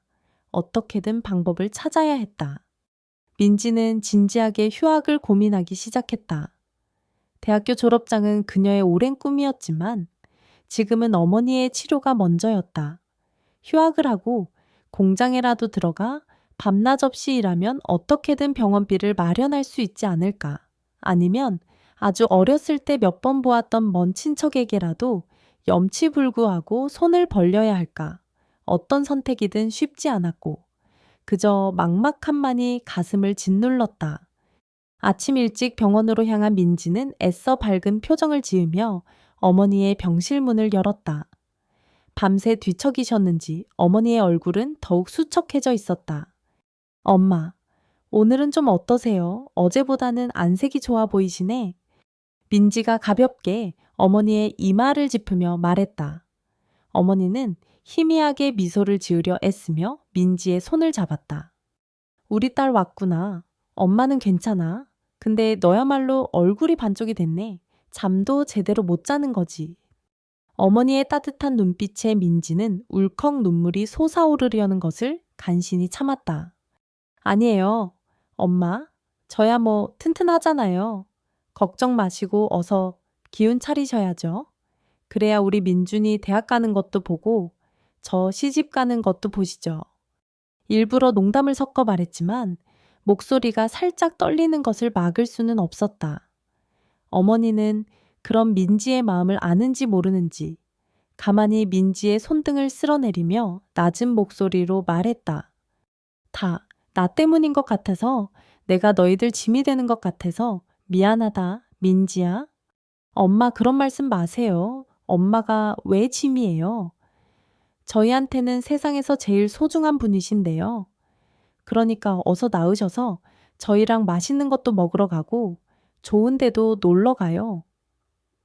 어떻게든 방법을 찾아야 했다. 민지는 진지하게 휴학을 고민하기 시작했다. 대학교 졸업장은 그녀의 오랜 꿈이었지만 지금은 어머니의 치료가 먼저였다. 휴학을 하고 공장에라도 들어가 밤낮 없이 일하면 어떻게든 병원비를 마련할 수 있지 않을까. 아니면 아주 어렸을 때 몇 번 보았던 먼 친척에게라도 염치불구하고 손을 벌려야 할까. 어떤 선택이든 쉽지 않았고 그저 막막함만이 가슴을 짓눌렀다. 아침 일찍 병원으로 향한 민지는 애써 밝은 표정을 지으며 어머니의 병실 문을 열었다. 밤새 뒤척이셨는지 어머니의 얼굴은 더욱 수척해져 있었다. 엄마, 오늘은 좀 어떠세요? 어제보다는 안색이 좋아 보이시네. 민지가 가볍게 어머니의 이마를 짚으며 말했다. 어머니는 희미하게 미소를 지으려 애쓰며 민지의 손을 잡았다. 우리 딸 왔구나. 엄마는 괜찮아. 근데 너야말로 얼굴이 반쪽이 됐네. 잠도 제대로 못 자는 거지. 어머니의 따뜻한 눈빛에 민지는 울컥 눈물이 솟아오르려는 것을 간신히 참았다. 아니에요. 엄마, 저야 뭐 튼튼하잖아요. 걱정 마시고 어서 기운 차리셔야죠. 그래야 우리 민준이 대학 가는 것도 보고 저 시집 가는 것도 보시죠. 일부러 농담을 섞어 말했지만 목소리가 살짝 떨리는 것을 막을 수는 없었다. 어머니는 그런 민지의 마음을 아는지 모르는지 가만히 민지의 손등을 쓸어내리며 낮은 목소리로 말했다. 다 나 때문인 것 같아서, 내가 너희들 짐이 되는 것 같아서 미안하다, 민지야. 엄마 그런 말씀 마세요. 엄마가 왜 짐이에요? 저희한테는 세상에서 제일 소중한 분이신데요. 그러니까 어서 나으셔서 저희랑 맛있는 것도 먹으러 가고 좋은 데도 놀러 가요.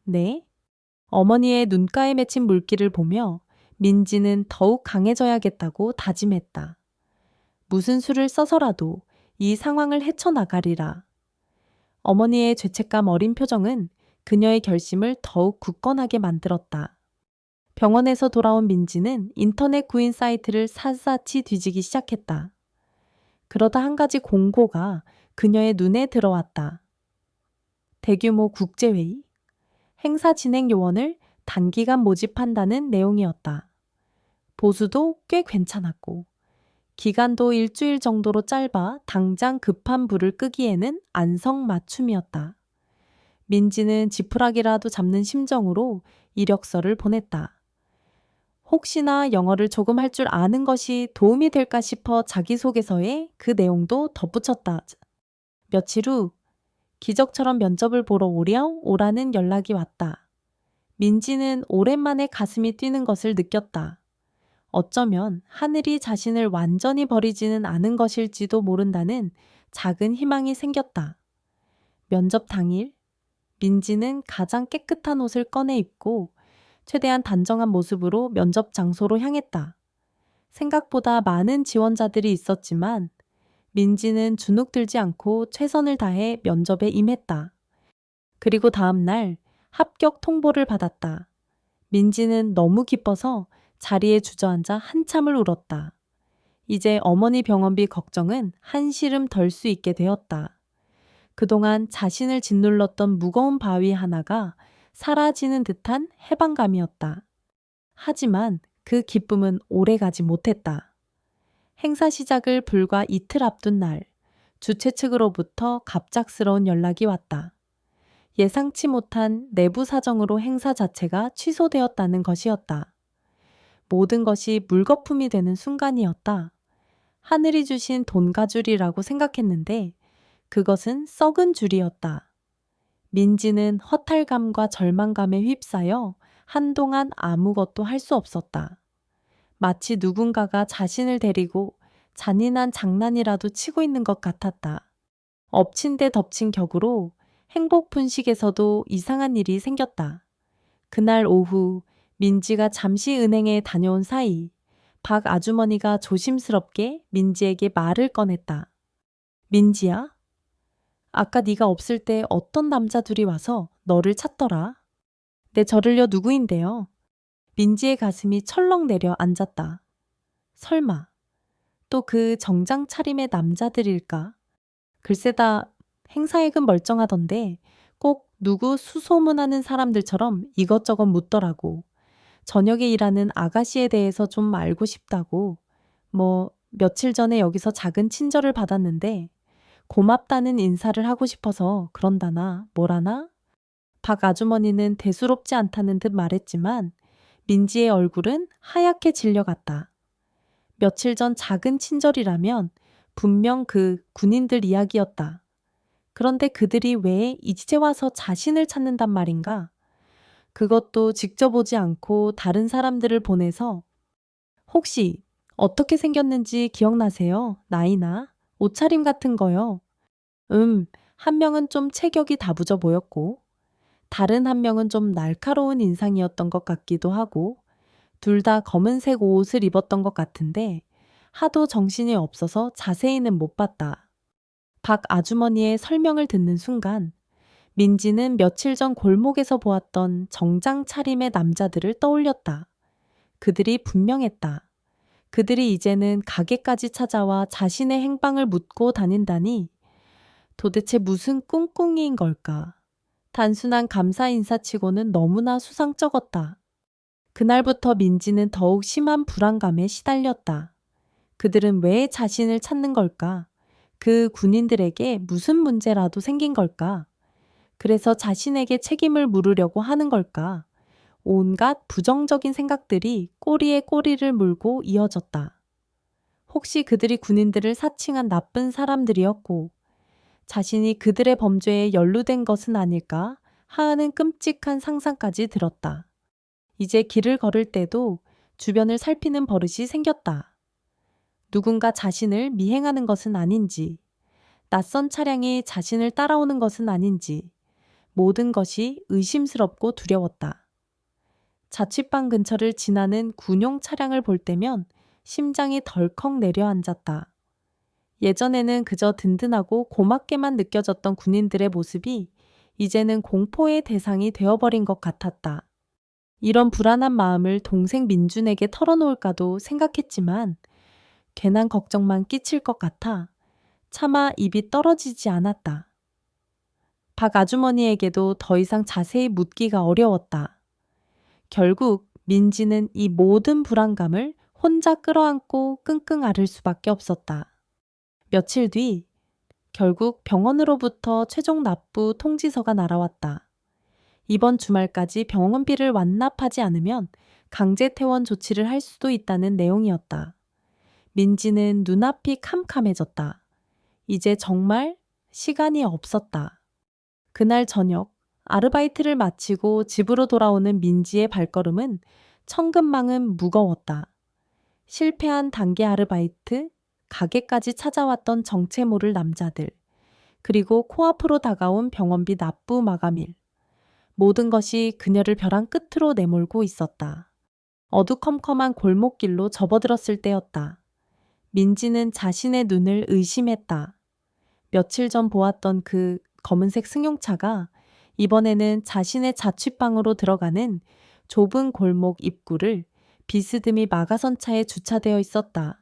네? 어머니의 눈가에 맺힌 물기를 보며 민지는 더욱 강해져야겠다고 다짐했다. 무슨 수를 써서라도 이 상황을 헤쳐나가리라. 어머니의 죄책감 어린 표정은 그녀의 결심을 더욱 굳건하게 만들었다. 병원에서 돌아온 민지는 인터넷 구인 사이트를 샅샅이 뒤지기 시작했다. 그러다 한 가지 공고가 그녀의 눈에 들어왔다. 대규모 국제회의? 행사 진행 요원을 단기간 모집한다는 내용이었다. 보수도 꽤 괜찮았고 기간도 일주일 정도로 짧아 당장 급한 불을 끄기에는 안성맞춤이었다. 민지는 지푸라기라도 잡는 심정으로 이력서를 보냈다. 혹시나 영어를 조금 할 줄 아는 것이 도움이 될까 싶어 자기소개서에 그 내용도 덧붙였다. 며칠 후 기적처럼 면접을 보러 오라는 연락이 왔다. 민지는 오랜만에 가슴이 뛰는 것을 느꼈다. 어쩌면 하늘이 자신을 완전히 버리지는 않은 것일지도 모른다는 작은 희망이 생겼다. 면접 당일, 민지는 가장 깨끗한 옷을 꺼내 입고 최대한 단정한 모습으로 면접 장소로 향했다. 생각보다 많은 지원자들이 있었지만 민지는 주눅들지 않고 최선을 다해 면접에 임했다. 그리고 다음 날 합격 통보를 받았다. 민지는 너무 기뻐서 자리에 주저앉아 한참을 울었다. 이제 어머니 병원비 걱정은 한시름 덜 수 있게 되었다. 그동안 자신을 짓눌렀던 무거운 바위 하나가 사라지는 듯한 해방감이었다. 하지만 그 기쁨은 오래가지 못했다. 행사 시작을 불과 이틀 앞둔 날, 주최 측으로부터 갑작스러운 연락이 왔다. 예상치 못한 내부 사정으로 행사 자체가 취소되었다는 것이었다. 모든 것이 물거품이 되는 순간이었다. 하늘이 주신 돈가줄이라고 생각했는데 그것은 썩은 줄이었다. 민지는 허탈감과 절망감에 휩싸여 한동안 아무것도 할 수 없었다. 마치 누군가가 자신을 데리고 잔인한 장난이라도 치고 있는 것 같았다. 엎친 데 덮친 격으로 행복 분식에서도 이상한 일이 생겼다. 그날 오후 민지가 잠시 은행에 다녀온 사이 박 아주머니가 조심스럽게 민지에게 말을 꺼냈다. 민지야? 아까 네가 없을 때 어떤 남자들이 와서 너를 찾더라. 내 저를요 누구인데요? 민지의 가슴이 철렁 내려 앉았다. 설마 또 그 정장 차림의 남자들일까? 글쎄다 행사액은 멀쩡하던데 꼭 누구 수소문하는 사람들처럼 이것저것 묻더라고. 저녁에 일하는 아가씨에 대해서 좀 알고 싶다고. 며칠 전에 여기서 작은 친절을 받았는데 고맙다는 인사를 하고 싶어서 그런다나 뭐라나? 박 아주머니는 대수롭지 않다는 듯 말했지만 민지의 얼굴은 하얗게 질려갔다. 며칠 전 작은 친절이라면 분명 그 군인들 이야기였다. 그런데 그들이 왜 이제 와서 자신을 찾는단 말인가? 그것도 직접 오지 않고 다른 사람들을 보내서 혹시 어떻게 생겼는지 기억나세요? 나이나 옷차림 같은 거요. 한 명은 좀 체격이 다부져 보였고 다른 한 명은 좀 날카로운 인상이었던 것 같기도 하고 둘 다 검은색 옷을 입었던 것 같은데 하도 정신이 없어서 자세히는 못 봤다. 박 아주머니의 설명을 듣는 순간 민지는 며칠 전 골목에서 보았던 정장 차림의 남자들을 떠올렸다. 그들이 분명했다. 그들이 이제는 가게까지 찾아와 자신의 행방을 묻고 다닌다니 도대체 무슨 꿍꿍이인 걸까? 단순한 감사 인사치고는 너무나 수상쩍었다. 그날부터 민지는 더욱 심한 불안감에 시달렸다. 그들은 왜 자신을 찾는 걸까? 그 군인들에게 무슨 문제라도 생긴 걸까? 그래서 자신에게 책임을 물으려고 하는 걸까? 온갖 부정적인 생각들이 꼬리에 꼬리를 물고 이어졌다. 혹시 그들이 군인들을 사칭한 나쁜 사람들이었고 자신이 그들의 범죄에 연루된 것은 아닐까 하는 끔찍한 상상까지 들었다. 이제 길을 걸을 때도 주변을 살피는 버릇이 생겼다. 누군가 자신을 미행하는 것은 아닌지, 낯선 차량이 자신을 따라오는 것은 아닌지, 모든 것이 의심스럽고 두려웠다. 자취방 근처를 지나는 군용 차량을 볼 때면 심장이 덜컥 내려앉았다. 예전에는 그저 든든하고 고맙게만 느껴졌던 군인들의 모습이 이제는 공포의 대상이 되어버린 것 같았다. 이런 불안한 마음을 동생 민준에게 털어놓을까도 생각했지만 괜한 걱정만 끼칠 것 같아 차마 입이 떨어지지 않았다. 박 아주머니에게도 더 이상 자세히 묻기가 어려웠다. 결국 민지는 이 모든 불안감을 혼자 끌어안고 끙끙 앓을 수밖에 없었다. 며칠 뒤 결국 병원으로부터 최종 납부 통지서가 날아왔다. 이번 주말까지 병원비를 완납하지 않으면 강제 퇴원 조치를 할 수도 있다는 내용이었다. 민지는 눈앞이 캄캄해졌다. 이제 정말 시간이 없었다. 그날 저녁 아르바이트를 마치고 집으로 돌아오는 민지의 발걸음은 천근만은 무거웠다. 실패한 단기 아르바이트, 가게까지 찾아왔던 정체 모를 남자들, 그리고 코앞으로 다가온 병원비 납부 마감일. 모든 것이 그녀를 벼랑 끝으로 내몰고 있었다. 어두컴컴한 골목길로 접어들었을 때였다. 민지는 자신의 눈을 의심했다. 며칠 전 보았던 그 검은색 승용차가 이번에는 자신의 자취방으로 들어가는 좁은 골목 입구를 비스듬히 막아선 차에 주차되어 있었다.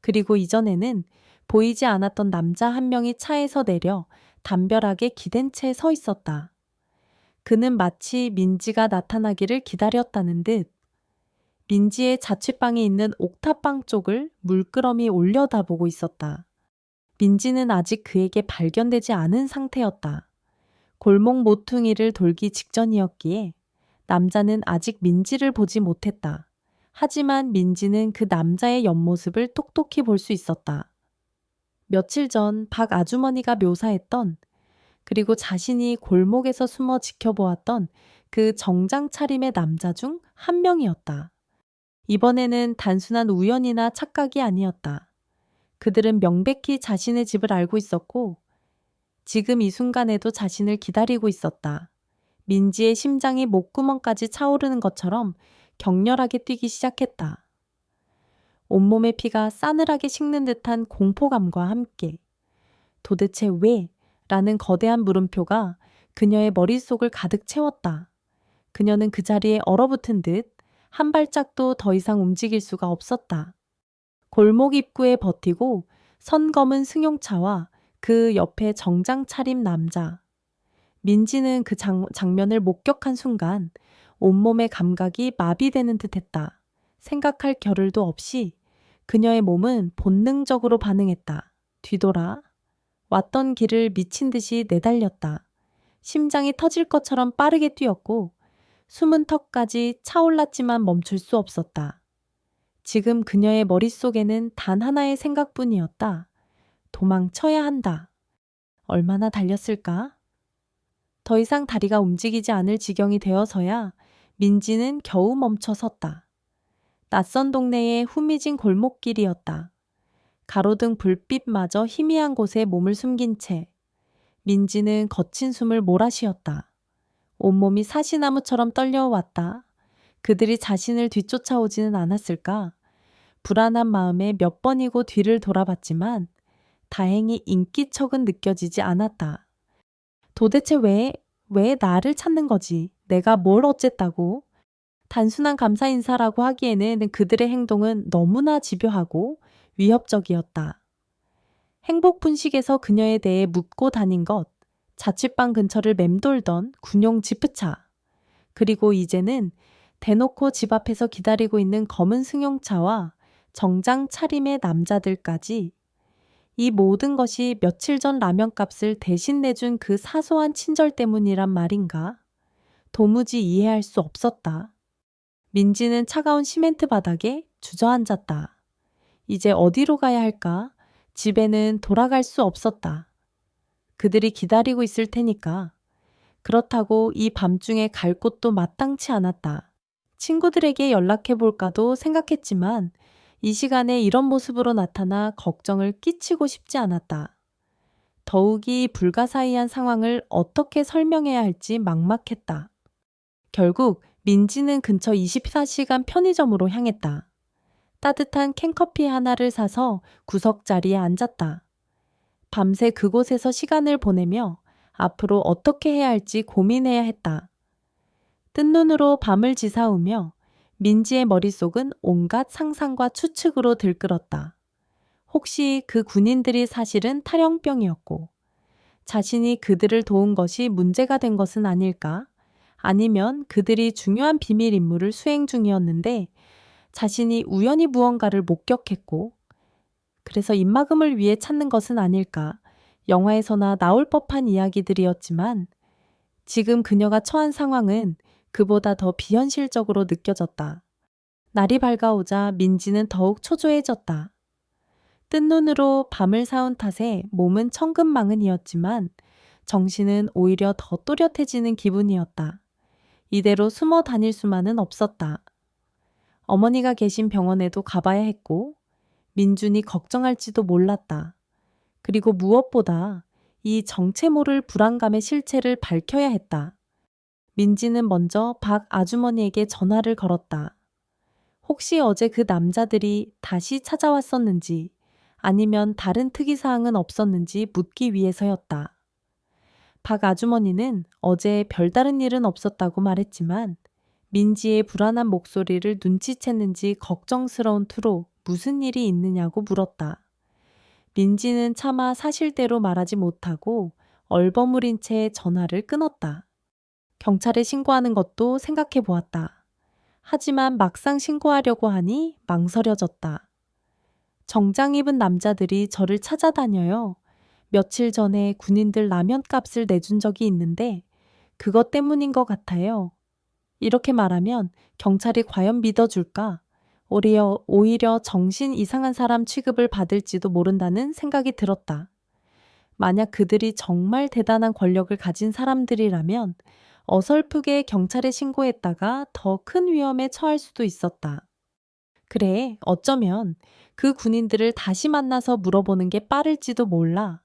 그리고 이전에는 보이지 않았던 남자 한 명이 차에서 내려 담벼락에 기댄 채 서 있었다. 그는 마치 민지가 나타나기를 기다렸다는 듯 민지의 자취방이 있는 옥탑방 쪽을 물끄러미 올려다보고 있었다. 민지는 아직 그에게 발견되지 않은 상태였다. 골목 모퉁이를 돌기 직전이었기에 남자는 아직 민지를 보지 못했다. 하지만 민지는 그 남자의 옆모습을 똑똑히 볼 수 있었다. 며칠 전 박 아주머니가 묘사했던 그리고 자신이 골목에서 숨어 지켜보았던 그 정장 차림의 남자 중 한 명이었다. 이번에는 단순한 우연이나 착각이 아니었다. 그들은 명백히 자신의 집을 알고 있었고 지금 이 순간에도 자신을 기다리고 있었다. 민지의 심장이 목구멍까지 차오르는 것처럼 격렬하게 뛰기 시작했다. 온몸의 피가 싸늘하게 식는 듯한 공포감과 함께 도대체 왜? 라는 거대한 물음표가 그녀의 머릿속을 가득 채웠다. 그녀는 그 자리에 얼어붙은 듯 한 발짝도 더 이상 움직일 수가 없었다. 골목 입구에 버티고 선 검은 승용차와 그 옆에 정장 차림 남자. 민지는 그 장면을 목격한 순간 온몸의 감각이 마비되는 듯했다. 생각할 겨를도 없이 그녀의 몸은 본능적으로 반응했다. 뒤돌아 왔던 길을 미친 듯이 내달렸다. 심장이 터질 것처럼 빠르게 뛰었고 숨은 턱까지 차올랐지만 멈출 수 없었다. 지금 그녀의 머릿속에는 단 하나의 생각뿐이었다. 도망쳐야 한다. 얼마나 달렸을까? 더 이상 다리가 움직이지 않을 지경이 되어서야 민지는 겨우 멈춰 섰다. 낯선 동네의 후미진 골목길이었다. 가로등 불빛마저 희미한 곳에 몸을 숨긴 채 민지는 거친 숨을 몰아쉬었다. 온몸이 사시나무처럼 떨려왔다. 그들이 자신을 뒤쫓아오지는 않았을까? 불안한 마음에 몇 번이고 뒤를 돌아봤지만 다행히 인기척은 느껴지지 않았다. 도대체 왜 나를 찾는 거지? 내가 뭘 어쨌다고? 단순한 감사 인사라고 하기에는 그들의 행동은 너무나 집요하고 위협적이었다. 행복 분식에서 그녀에 대해 묻고 다닌 것, 자취방 근처를 맴돌던 군용 지프차, 그리고 이제는 대놓고 집 앞에서 기다리고 있는 검은 승용차와 정장 차림의 남자들까지 이 모든 것이 며칠 전 라면값을 대신 내준 그 사소한 친절 때문이란 말인가? 도무지 이해할 수 없었다. 민지는 차가운 시멘트 바닥에 주저앉았다. 이제 어디로 가야 할까? 집에는 돌아갈 수 없었다. 그들이 기다리고 있을 테니까. 그렇다고 이 밤중에 갈 곳도 마땅치 않았다. 친구들에게 연락해 볼까도 생각했지만 이 시간에 이런 모습으로 나타나 걱정을 끼치고 싶지 않았다. 더욱이 불가사의한 상황을 어떻게 설명해야 할지 막막했다. 결국 민지는 근처 24시간 편의점으로 향했다. 따뜻한 캔커피 하나를 사서 구석 자리에 앉았다. 밤새 그곳에서 시간을 보내며 앞으로 어떻게 해야 할지 고민해야 했다. 뜬 눈으로 밤을 지사오며 민지의 머릿속은 온갖 상상과 추측으로 들끓었다. 혹시 그 군인들이 사실은 탈영병이었고 자신이 그들을 도운 것이 문제가 된 것은 아닐까? 아니면 그들이 중요한 비밀 임무를 수행 중이었는데 자신이 우연히 무언가를 목격했고 그래서 입막음을 위해 찾는 것은 아닐까? 영화에서나 나올 법한 이야기들이었지만 지금 그녀가 처한 상황은 그보다 더 비현실적으로 느껴졌다. 날이 밝아오자 민지는 더욱 초조해졌다. 뜬 눈으로 밤을 사온 탓에 몸은 천근만근이었지만 정신은 오히려 더 또렷해지는 기분이었다. 이대로 숨어 다닐 수만은 없었다. 어머니가 계신 병원에도 가봐야 했고 민준이 걱정할지도 몰랐다. 그리고 무엇보다 이 정체 모를 불안감의 실체를 밝혀야 했다. 민지는 먼저 박 아주머니에게 전화를 걸었다. 혹시 어제 그 남자들이 다시 찾아왔었는지 아니면 다른 특이사항은 없었는지 묻기 위해서였다. 박 아주머니는 어제 별다른 일은 없었다고 말했지만 민지의 불안한 목소리를 눈치챘는지 걱정스러운 투로 무슨 일이 있느냐고 물었다. 민지는 차마 사실대로 말하지 못하고 얼버무린 채 전화를 끊었다. 경찰에 신고하는 것도 생각해 보았다. 하지만 막상 신고하려고 하니 망설여졌다. 정장 입은 남자들이 저를 찾아다녀요. 며칠 전에 군인들 라면 값을 내준 적이 있는데 그것 때문인 것 같아요. 이렇게 말하면 경찰이 과연 믿어줄까? 오히려 정신 이상한 사람 취급을 받을지도 모른다는 생각이 들었다. 만약 그들이 정말 대단한 권력을 가진 사람들이라면 어설프게 경찰에 신고했다가 더 큰 위험에 처할 수도 있었다. 그래, 어쩌면 그 군인들을 다시 만나서 물어보는 게 빠를지도 몰라.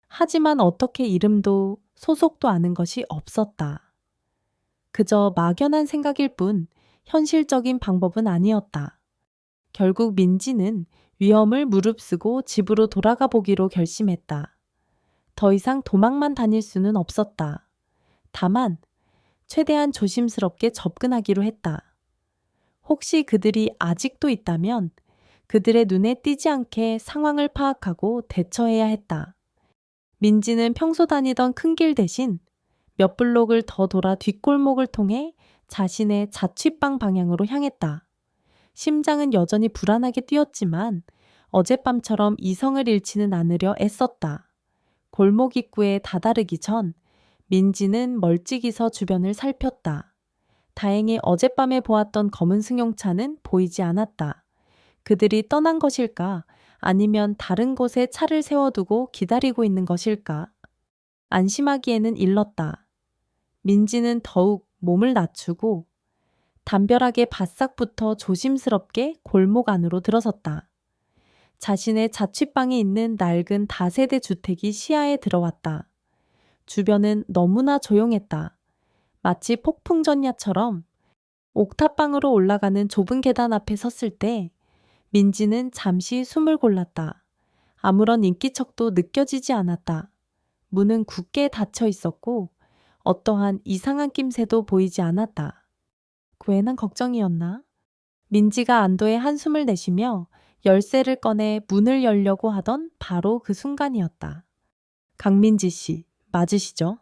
하지만 어떻게 이름도 소속도 아는 것이 없었다. 그저 막연한 생각일 뿐 현실적인 방법은 아니었다. 결국 민지는 위험을 무릅쓰고 집으로 돌아가 보기로 결심했다. 더 이상 도망만 다닐 수는 없었다. 다만 최대한 조심스럽게 접근하기로 했다. 혹시 그들이 아직도 있다면 그들의 눈에 띄지 않게 상황을 파악하고 대처해야 했다. 민지는 평소 다니던 큰 길 대신 몇 블록을 더 돌아 뒷골목을 통해 자신의 자취방 방향으로 향했다. 심장은 여전히 불안하게 뛰었지만 어젯밤처럼 이성을 잃지는 않으려 애썼다. 골목 입구에 다다르기 전 민지는 멀찍이서 주변을 살폈다. 다행히 어젯밤에 보았던 검은 승용차는 보이지 않았다. 그들이 떠난 것일까? 아니면 다른 곳에 차를 세워두고 기다리고 있는 것일까? 안심하기에는 일렀다. 민지는 더욱 몸을 낮추고 담벼락에 바싹부터 조심스럽게 골목 안으로 들어섰다. 자신의 자취방에 있는 낡은 다세대 주택이 시야에 들어왔다. 주변은 너무나 조용했다. 마치 폭풍전야처럼 옥탑방으로 올라가는 좁은 계단 앞에 섰을 때 민지는 잠시 숨을 골랐다. 아무런 인기척도 느껴지지 않았다. 문은 굳게 닫혀 있었고 어떠한 이상한 낌새도 보이지 않았다. 괜한 걱정이었나? 민지가 안도의 한숨을 내쉬며 열쇠를 꺼내 문을 열려고 하던 바로 그 순간이었다. 강민지 씨, 맞으시죠?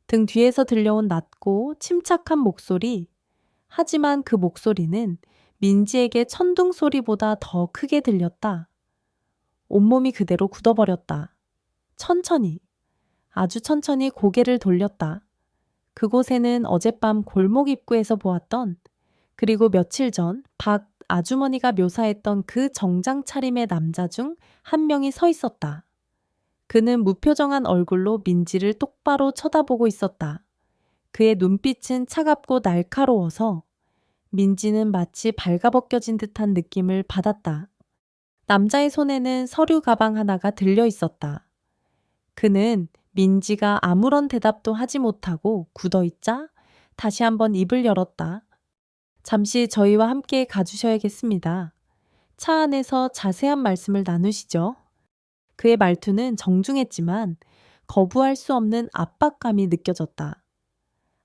등 뒤에서 들려온 낮고 침착한 목소리. 하지만 그 목소리는 민지에게 천둥 소리보다 더 크게 들렸다. 온몸이 그대로 굳어버렸다. 천천히, 아주 천천히 고개를 돌렸다. 그곳에는 어젯밤 골목 입구에서 보았던 그리고 며칠 전 박 아주머니가 묘사했던 그 정장 차림의 남자 중 한 명이 서 있었다. 그는 무표정한 얼굴로 민지를 똑바로 쳐다보고 있었다. 그의 눈빛은 차갑고 날카로워서 민지는 마치 발가벗겨진 듯한 느낌을 받았다. 남자의 손에는 서류 가방 하나가 들려 있었다. 그는 민지가 아무런 대답도 하지 못하고 굳어있자 다시 한번 입을 열었다. 잠시 저희와 함께 가주셔야겠습니다. 차 안에서 자세한 말씀을 나누시죠. 그의 말투는 정중했지만 거부할 수 없는 압박감이 느껴졌다.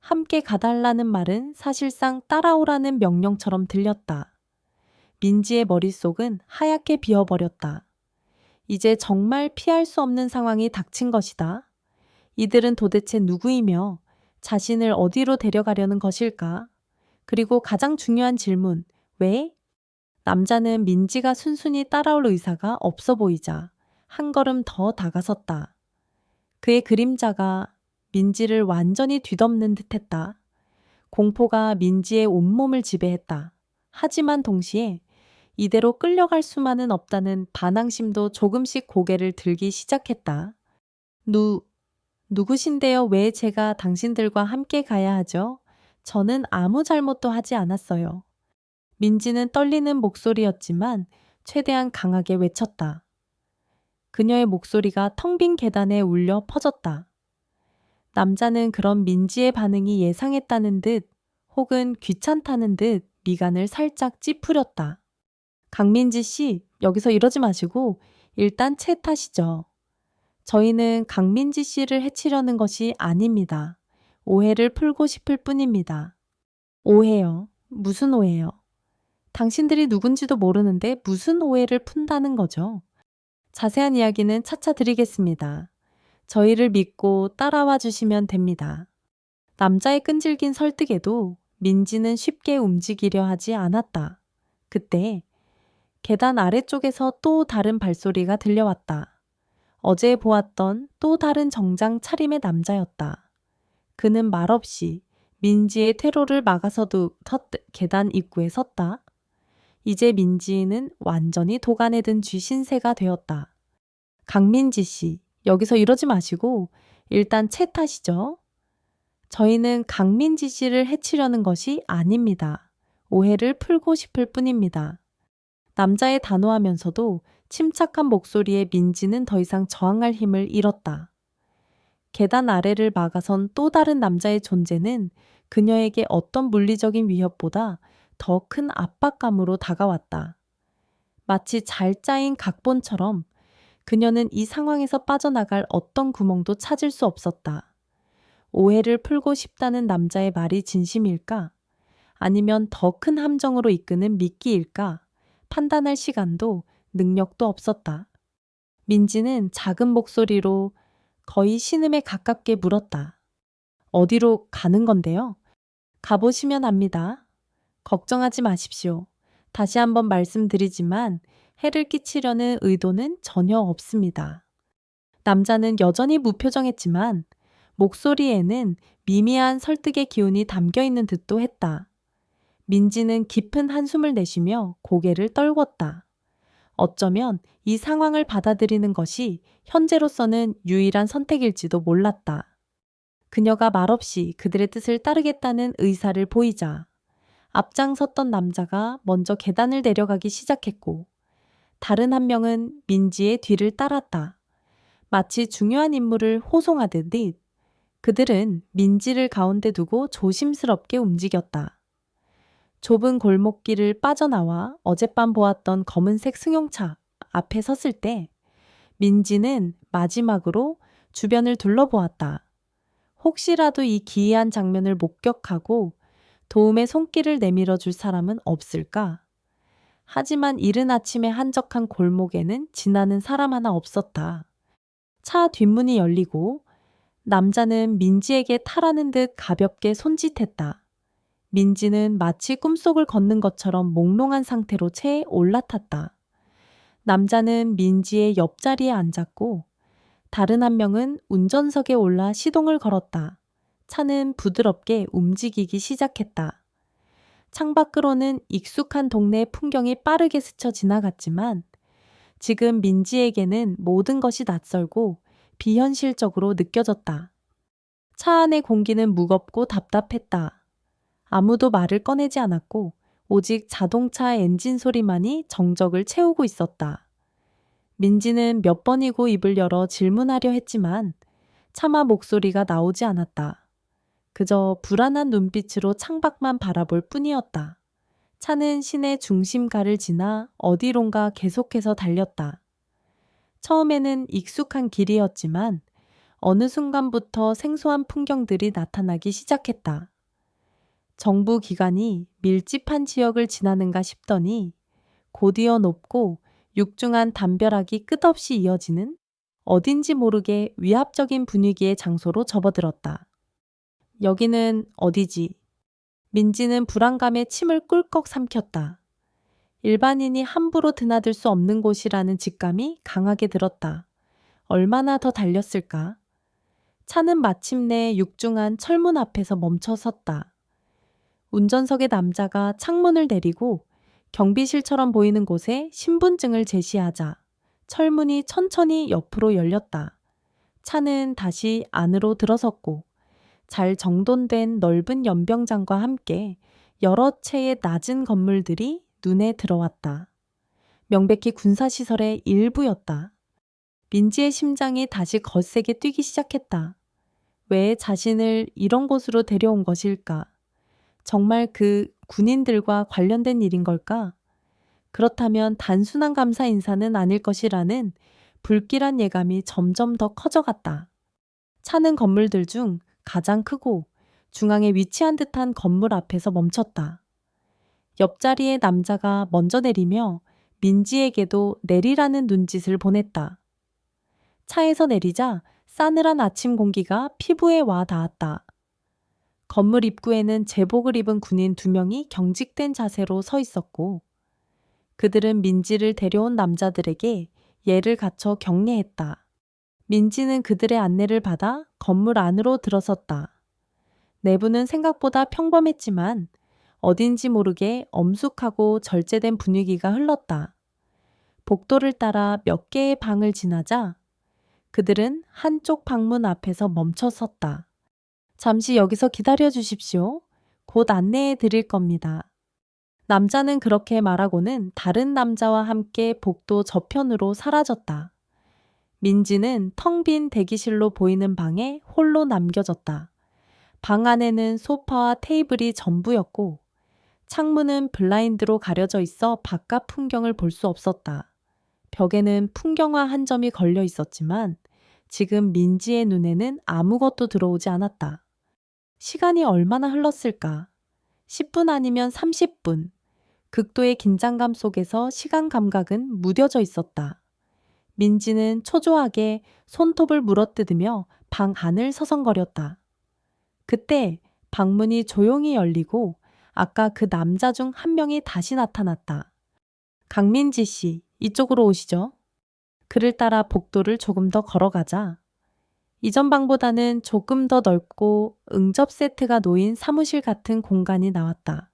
함께 가달라는 말은 사실상 따라오라는 명령처럼 들렸다. 민지의 머릿속은 하얗게 비어버렸다. 이제 정말 피할 수 없는 상황이 닥친 것이다. 이들은 도대체 누구이며 자신을 어디로 데려가려는 것일까? 그리고 가장 중요한 질문, 왜? 남자는 민지가 순순히 따라올 의사가 없어 보이자 한 걸음 더 다가섰다. 그의 그림자가 민지를 완전히 뒤덮는 듯했다. 공포가 민지의 온몸을 지배했다. 하지만 동시에 이대로 끌려갈 수만은 없다는 반항심도 조금씩 고개를 들기 시작했다. 누구신데요? 왜 제가 당신들과 함께 가야 하죠? 저는 아무 잘못도 하지 않았어요. 민지는 떨리는 목소리였지만 최대한 강하게 외쳤다. 그녀의 목소리가 텅 빈 계단에 울려 퍼졌다. 남자는 그런 민지의 반응이 예상했다는 듯 혹은 귀찮다는 듯 미간을 살짝 찌푸렸다. 강민지 씨, 여기서 이러지 마시고 일단 채 타시죠. 저희는 강민지 씨를 해치려는 것이 아닙니다. 오해를 풀고 싶을 뿐입니다. 오해요? 무슨 오해요? 당신들이 누군지도 모르는데 무슨 오해를 푼다는 거죠? 자세한 이야기는 차차 드리겠습니다. 저희를 믿고 따라와 주시면 됩니다. 남자의 끈질긴 설득에도 민지는 쉽게 움직이려 하지 않았다. 그때 계단 아래쪽에서 또 다른 발소리가 들려왔다. 어제 보았던 또 다른 정장 차림의 남자였다. 그는 말없이 민지의 퇴로를 막아서도 계단 입구에 섰다. 이제 민지는 완전히 도간에 든 쥐신세가 되었다. 강민지 씨, 여기서 이러지 마시고 일단 채 타시죠. 저희는 강민지 씨를 해치려는 것이 아닙니다. 오해를 풀고 싶을 뿐입니다. 남자의 단호하면서도 침착한 목소리에 민지는 더 이상 저항할 힘을 잃었다. 계단 아래를 막아선 또 다른 남자의 존재는 그녀에게 어떤 물리적인 위협보다 더 큰 압박감으로 다가왔다. 마치 잘 짜인 각본처럼 그녀는 이 상황에서 빠져나갈 어떤 구멍도 찾을 수 없었다. 오해를 풀고 싶다는 남자의 말이 진심일까? 아니면 더 큰 함정으로 이끄는 미끼일까? 판단할 시간도 능력도 없었다. 민지는 작은 목소리로 거의 신음에 가깝게 물었다. 어디로 가는 건데요? 가보시면 압니다. 걱정하지 마십시오. 다시 한번 말씀드리지만 해를 끼치려는 의도는 전혀 없습니다. 남자는 여전히 무표정했지만 목소리에는 미미한 설득의 기운이 담겨 있는 듯도 했다. 민지는 깊은 한숨을 내쉬며 고개를 떨궜다. 어쩌면 이 상황을 받아들이는 것이 현재로서는 유일한 선택일지도 몰랐다. 그녀가 말없이 그들의 뜻을 따르겠다는 의사를 보이자 앞장섰던 남자가 먼저 계단을 내려가기 시작했고 다른 한 명은 민지의 뒤를 따랐다. 마치 중요한 임무를 호송하듯 그들은 민지를 가운데 두고 조심스럽게 움직였다. 좁은 골목길을 빠져나와 어젯밤 보았던 검은색 승용차 앞에 섰을 때 민지는 마지막으로 주변을 둘러보았다. 혹시라도 이 기이한 장면을 목격하고 도움의 손길을 내밀어 줄 사람은 없을까? 하지만 이른 아침에 한적한 골목에는 지나는 사람 하나 없었다. 차 뒷문이 열리고 남자는 민지에게 타라는 듯 가볍게 손짓했다. 민지는 마치 꿈속을 걷는 것처럼 몽롱한 상태로 체에 올라탔다. 남자는 민지의 옆자리에 앉았고 다른 한 명은 운전석에 올라 시동을 걸었다. 차는 부드럽게 움직이기 시작했다. 창밖으로는 익숙한 동네의 풍경이 빠르게 스쳐 지나갔지만 지금 민지에게는 모든 것이 낯설고 비현실적으로 느껴졌다. 차 안의 공기는 무겁고 답답했다. 아무도 말을 꺼내지 않았고 오직 자동차 엔진 소리만이 정적을 채우고 있었다. 민지는 몇 번이고 입을 열어 질문하려 했지만 차마 목소리가 나오지 않았다. 그저 불안한 눈빛으로 창밖만 바라볼 뿐이었다. 차는 시내 중심가를 지나 어디론가 계속해서 달렸다. 처음에는 익숙한 길이었지만 어느 순간부터 생소한 풍경들이 나타나기 시작했다. 정부 기관이 밀집한 지역을 지나는가 싶더니 곧이어 높고 육중한 담벼락이 끝없이 이어지는 어딘지 모르게 위압적인 분위기의 장소로 접어들었다. 여기는 어디지? 민지는 불안감에 침을 꿀꺽 삼켰다. 일반인이 함부로 드나들 수 없는 곳이라는 직감이 강하게 들었다. 얼마나 더 달렸을까? 차는 마침내 육중한 철문 앞에서 멈춰 섰다. 운전석의 남자가 창문을 내리고 경비실처럼 보이는 곳에 신분증을 제시하자 철문이 천천히 옆으로 열렸다. 차는 다시 안으로 들어섰고 잘 정돈된 넓은 연병장과 함께 여러 채의 낮은 건물들이 눈에 들어왔다. 명백히 군사시설의 일부였다. 민지의 심장이 다시 거세게 뛰기 시작했다. 왜 자신을 이런 곳으로 데려온 것일까? 정말 그 군인들과 관련된 일인 걸까? 그렇다면 단순한 감사 인사는 아닐 것이라는 불길한 예감이 점점 더 커져갔다. 차는 건물들 중 가장 크고 중앙에 위치한 듯한 건물 앞에서 멈췄다. 옆자리의 남자가 먼저 내리며 민지에게도 내리라는 눈짓을 보냈다. 차에서 내리자 싸늘한 아침 공기가 피부에 와 닿았다. 건물 입구에는 제복을 입은 군인 2명이 경직된 자세로 서 있었고 그들은 민지를 데려온 남자들에게 예를 갖춰 경례했다. 민지는 그들의 안내를 받아 건물 안으로 들어섰다. 내부는 생각보다 평범했지만 어딘지 모르게 엄숙하고 절제된 분위기가 흘렀다. 복도를 따라 몇 개의 방을 지나자 그들은 한쪽 방문 앞에서 멈춰 섰다. 잠시 여기서 기다려 주십시오. 곧 안내해 드릴 겁니다. 남자는 그렇게 말하고는 다른 남자와 함께 복도 저편으로 사라졌다. 민지는 텅 빈 대기실로 보이는 방에 홀로 남겨졌다. 방 안에는 소파와 테이블이 전부였고 창문은 블라인드로 가려져 있어 바깥 풍경을 볼 수 없었다. 벽에는 풍경화 한 점이 걸려 있었지만 지금 민지의 눈에는 아무것도 들어오지 않았다. 시간이 얼마나 흘렀을까? 10분 아니면 30분. 극도의 긴장감 속에서 시간 감각은 무뎌져 있었다. 민지는 초조하게 손톱을 물어뜯으며 방 안을 서성거렸다. 그때 방문이 조용히 열리고 아까 그 남자 중 한 명이 다시 나타났다. 강민지 씨, 이쪽으로 오시죠. 그를 따라 복도를 조금 더 걸어가자 이전 방보다는 조금 더 넓고 응접 세트가 놓인 사무실 같은 공간이 나왔다.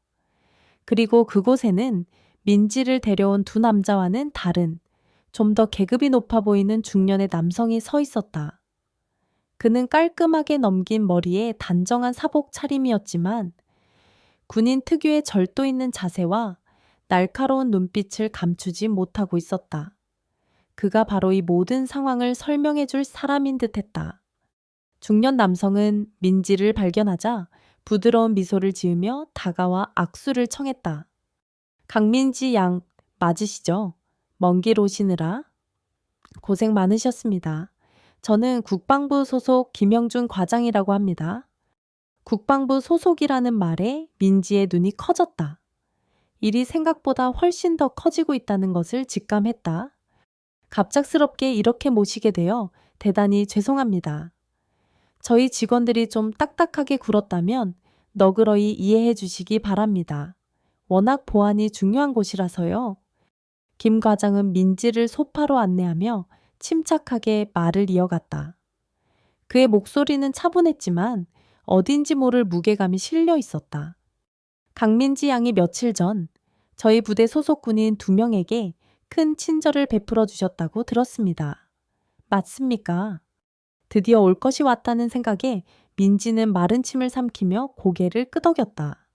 그리고 그곳에는 민지를 데려온 2 남자와는 다른 좀 더 계급이 높아 보이는 중년의 남성이 서 있었다. 그는 깔끔하게 넘긴 머리에 단정한 사복 차림이었지만 군인 특유의 절도 있는 자세와 날카로운 눈빛을 감추지 못하고 있었다. 그가 바로 이 모든 상황을 설명해 줄 사람인 듯했다. 중년 남성은 민지를 발견하자 부드러운 미소를 지으며 다가와 악수를 청했다. 강민지 양 맞으시죠? 먼 길 오시느라 고생 많으셨습니다. 저는 국방부 소속 김영준 과장이라고 합니다. 국방부 소속이라는 말에 민지의 눈이 커졌다. 일이 생각보다 훨씬 더 커지고 있다는 것을 직감했다. 갑작스럽게 이렇게 모시게 되어 대단히 죄송합니다. 저희 직원들이 좀 딱딱하게 굴었다면 너그러이 이해해 주시기 바랍니다. 워낙 보안이 중요한 곳이라서요. 김 과장은 민지를 소파로 안내하며 침착하게 말을 이어갔다. 그의 목소리는 차분했지만 어딘지 모를 무게감이 실려 있었다. 강민지 양이 며칠 전 저희 부대 소속 군인 2명에게 큰 친절을 베풀어 주셨다고 들었습니다. 맞습니까? 드디어 올 것이 왔다는 생각에 민지는 마른 침을 삼키며 고개를 끄덕였다.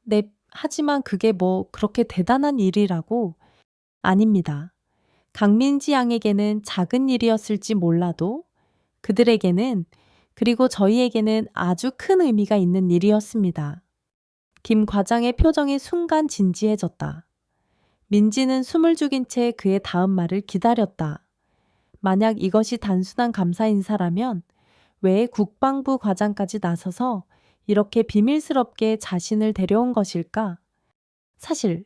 네, 하지만 그게 뭐 그렇게 대단한 일이라고? 아닙니다. 강민지 양에게는 작은 일이었을지 몰라도 그들에게는 그리고 저희에게는 아주 큰 의미가 있는 일이었습니다. 김 과장의 표정이 순간 진지해졌다. 민지는 숨을 죽인 채 그의 다음 말을 기다렸다. 만약 이것이 단순한 감사 인사라면 왜 국방부 과장까지 나서서 이렇게 비밀스럽게 자신을 데려온 것일까? 사실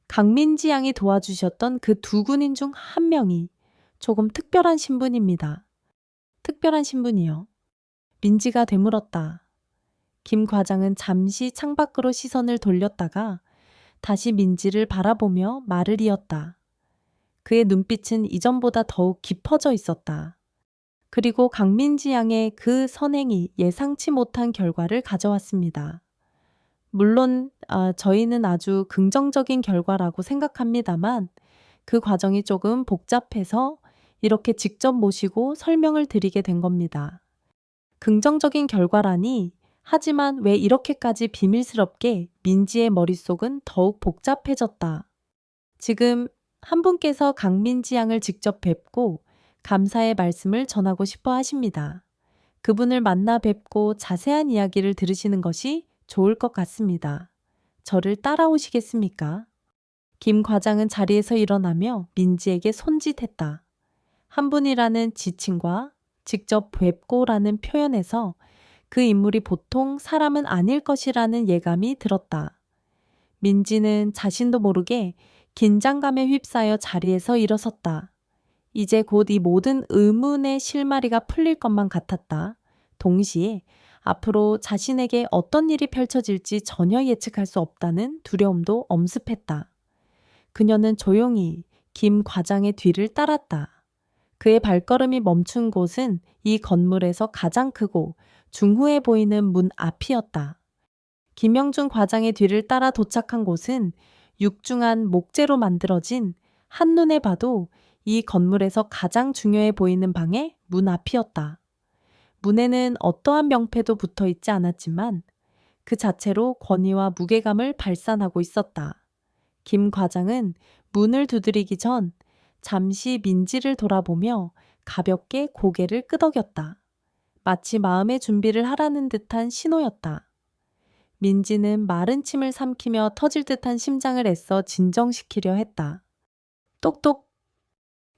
강민지 양이 도와주셨던 그 2군인 중 한 명이 조금 특별한 신분입니다. 특별한 신분이요. 민지가 되물었다. 김 과장은 잠시 창밖으로 시선을 돌렸다가 다시 민지를 바라보며 말을 이었다. 그의 눈빛은 이전보다 더욱 깊어져 있었다. 그리고 강민지 양의 그 선행이 예상치 못한 결과를 가져왔습니다. 물론 저희는 아주 긍정적인 결과라고 생각합니다만 그 과정이 조금 복잡해서 이렇게 직접 모시고 설명을 드리게 된 겁니다. 긍정적인 결과라니 하지만 왜 이렇게까지 비밀스럽게 민지의 머릿속은 더욱 복잡해졌다. 지금 한 분께서 강민지 양을 직접 뵙고 감사의 말씀을 전하고 싶어 하십니다. 그분을 만나 뵙고 자세한 이야기를 들으시는 것이 좋을 것 같습니다. 저를 따라오시겠습니까? 김 과장은 자리에서 일어나며 민지에게 손짓했다. 한 분이라는 지칭과 직접 뵙고라는 표현에서 그 인물이 보통 사람은 아닐 것이라는 예감이 들었다. 민지는 자신도 모르게 긴장감에 휩싸여 자리에서 일어섰다. 이제 곧 이 모든 의문의 실마리가 풀릴 것만 같았다. 동시에 앞으로 자신에게 어떤 일이 펼쳐질지 전혀 예측할 수 없다는 두려움도 엄습했다. 그녀는 조용히 김 과장의 뒤를 따랐다. 그의 발걸음이 멈춘 곳은 이 건물에서 가장 크고 중후해 보이는 문 앞이었다. 김영준 과장의 뒤를 따라 도착한 곳은 육중한 목재로 만들어진 한눈에 봐도 이 건물에서 가장 중요해 보이는 방의 문 앞이었다. 문에는 어떠한 명패도 붙어 있지 않았지만 그 자체로 권위와 무게감을 발산하고 있었다. 김 과장은 문을 두드리기 전 잠시 민지를 돌아보며 가볍게 고개를 끄덕였다. 마치 마음의 준비를 하라는 듯한 신호였다. 민지는 마른 침을 삼키며 터질 듯한 심장을 애써 진정시키려 했다. 똑똑!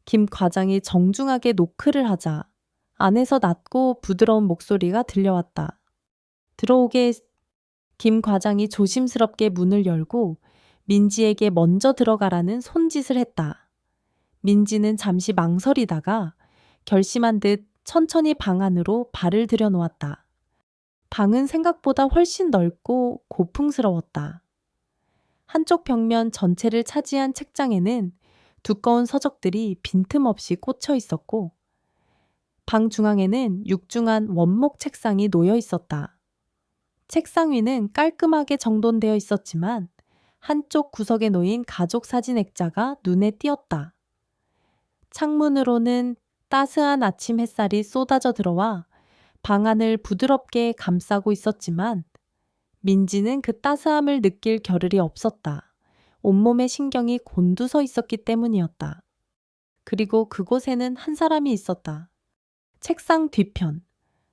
김 과장이 정중하게 노크를 하자 안에서 낮고 부드러운 목소리가 들려왔다. 들어오게. 김 과장이 조심스럽게 문을 열고 민지에게 먼저 들어가라는 손짓을 했다. 민지는 잠시 망설이다가 결심한 듯 천천히 방 안으로 발을 들여놓았다. 방은 생각보다 훨씬 넓고 고풍스러웠다. 한쪽 벽면 전체를 차지한 책장에는 두꺼운 서적들이 빈틈없이 꽂혀 있었고 방 중앙에는 육중한 원목 책상이 놓여 있었다. 책상 위는 깔끔하게 정돈되어 있었지만 한쪽 구석에 놓인 가족 사진 액자가 눈에 띄었다. 창문으로는 따스한 아침 햇살이 쏟아져 들어와 방 안을 부드럽게 감싸고 있었지만 민지는 그 따스함을 느낄 겨를이 없었다. 온몸의 신경이 곤두서 있었기 때문이었다. 그리고 그곳에는 한 사람이 있었다. 책상 뒤편,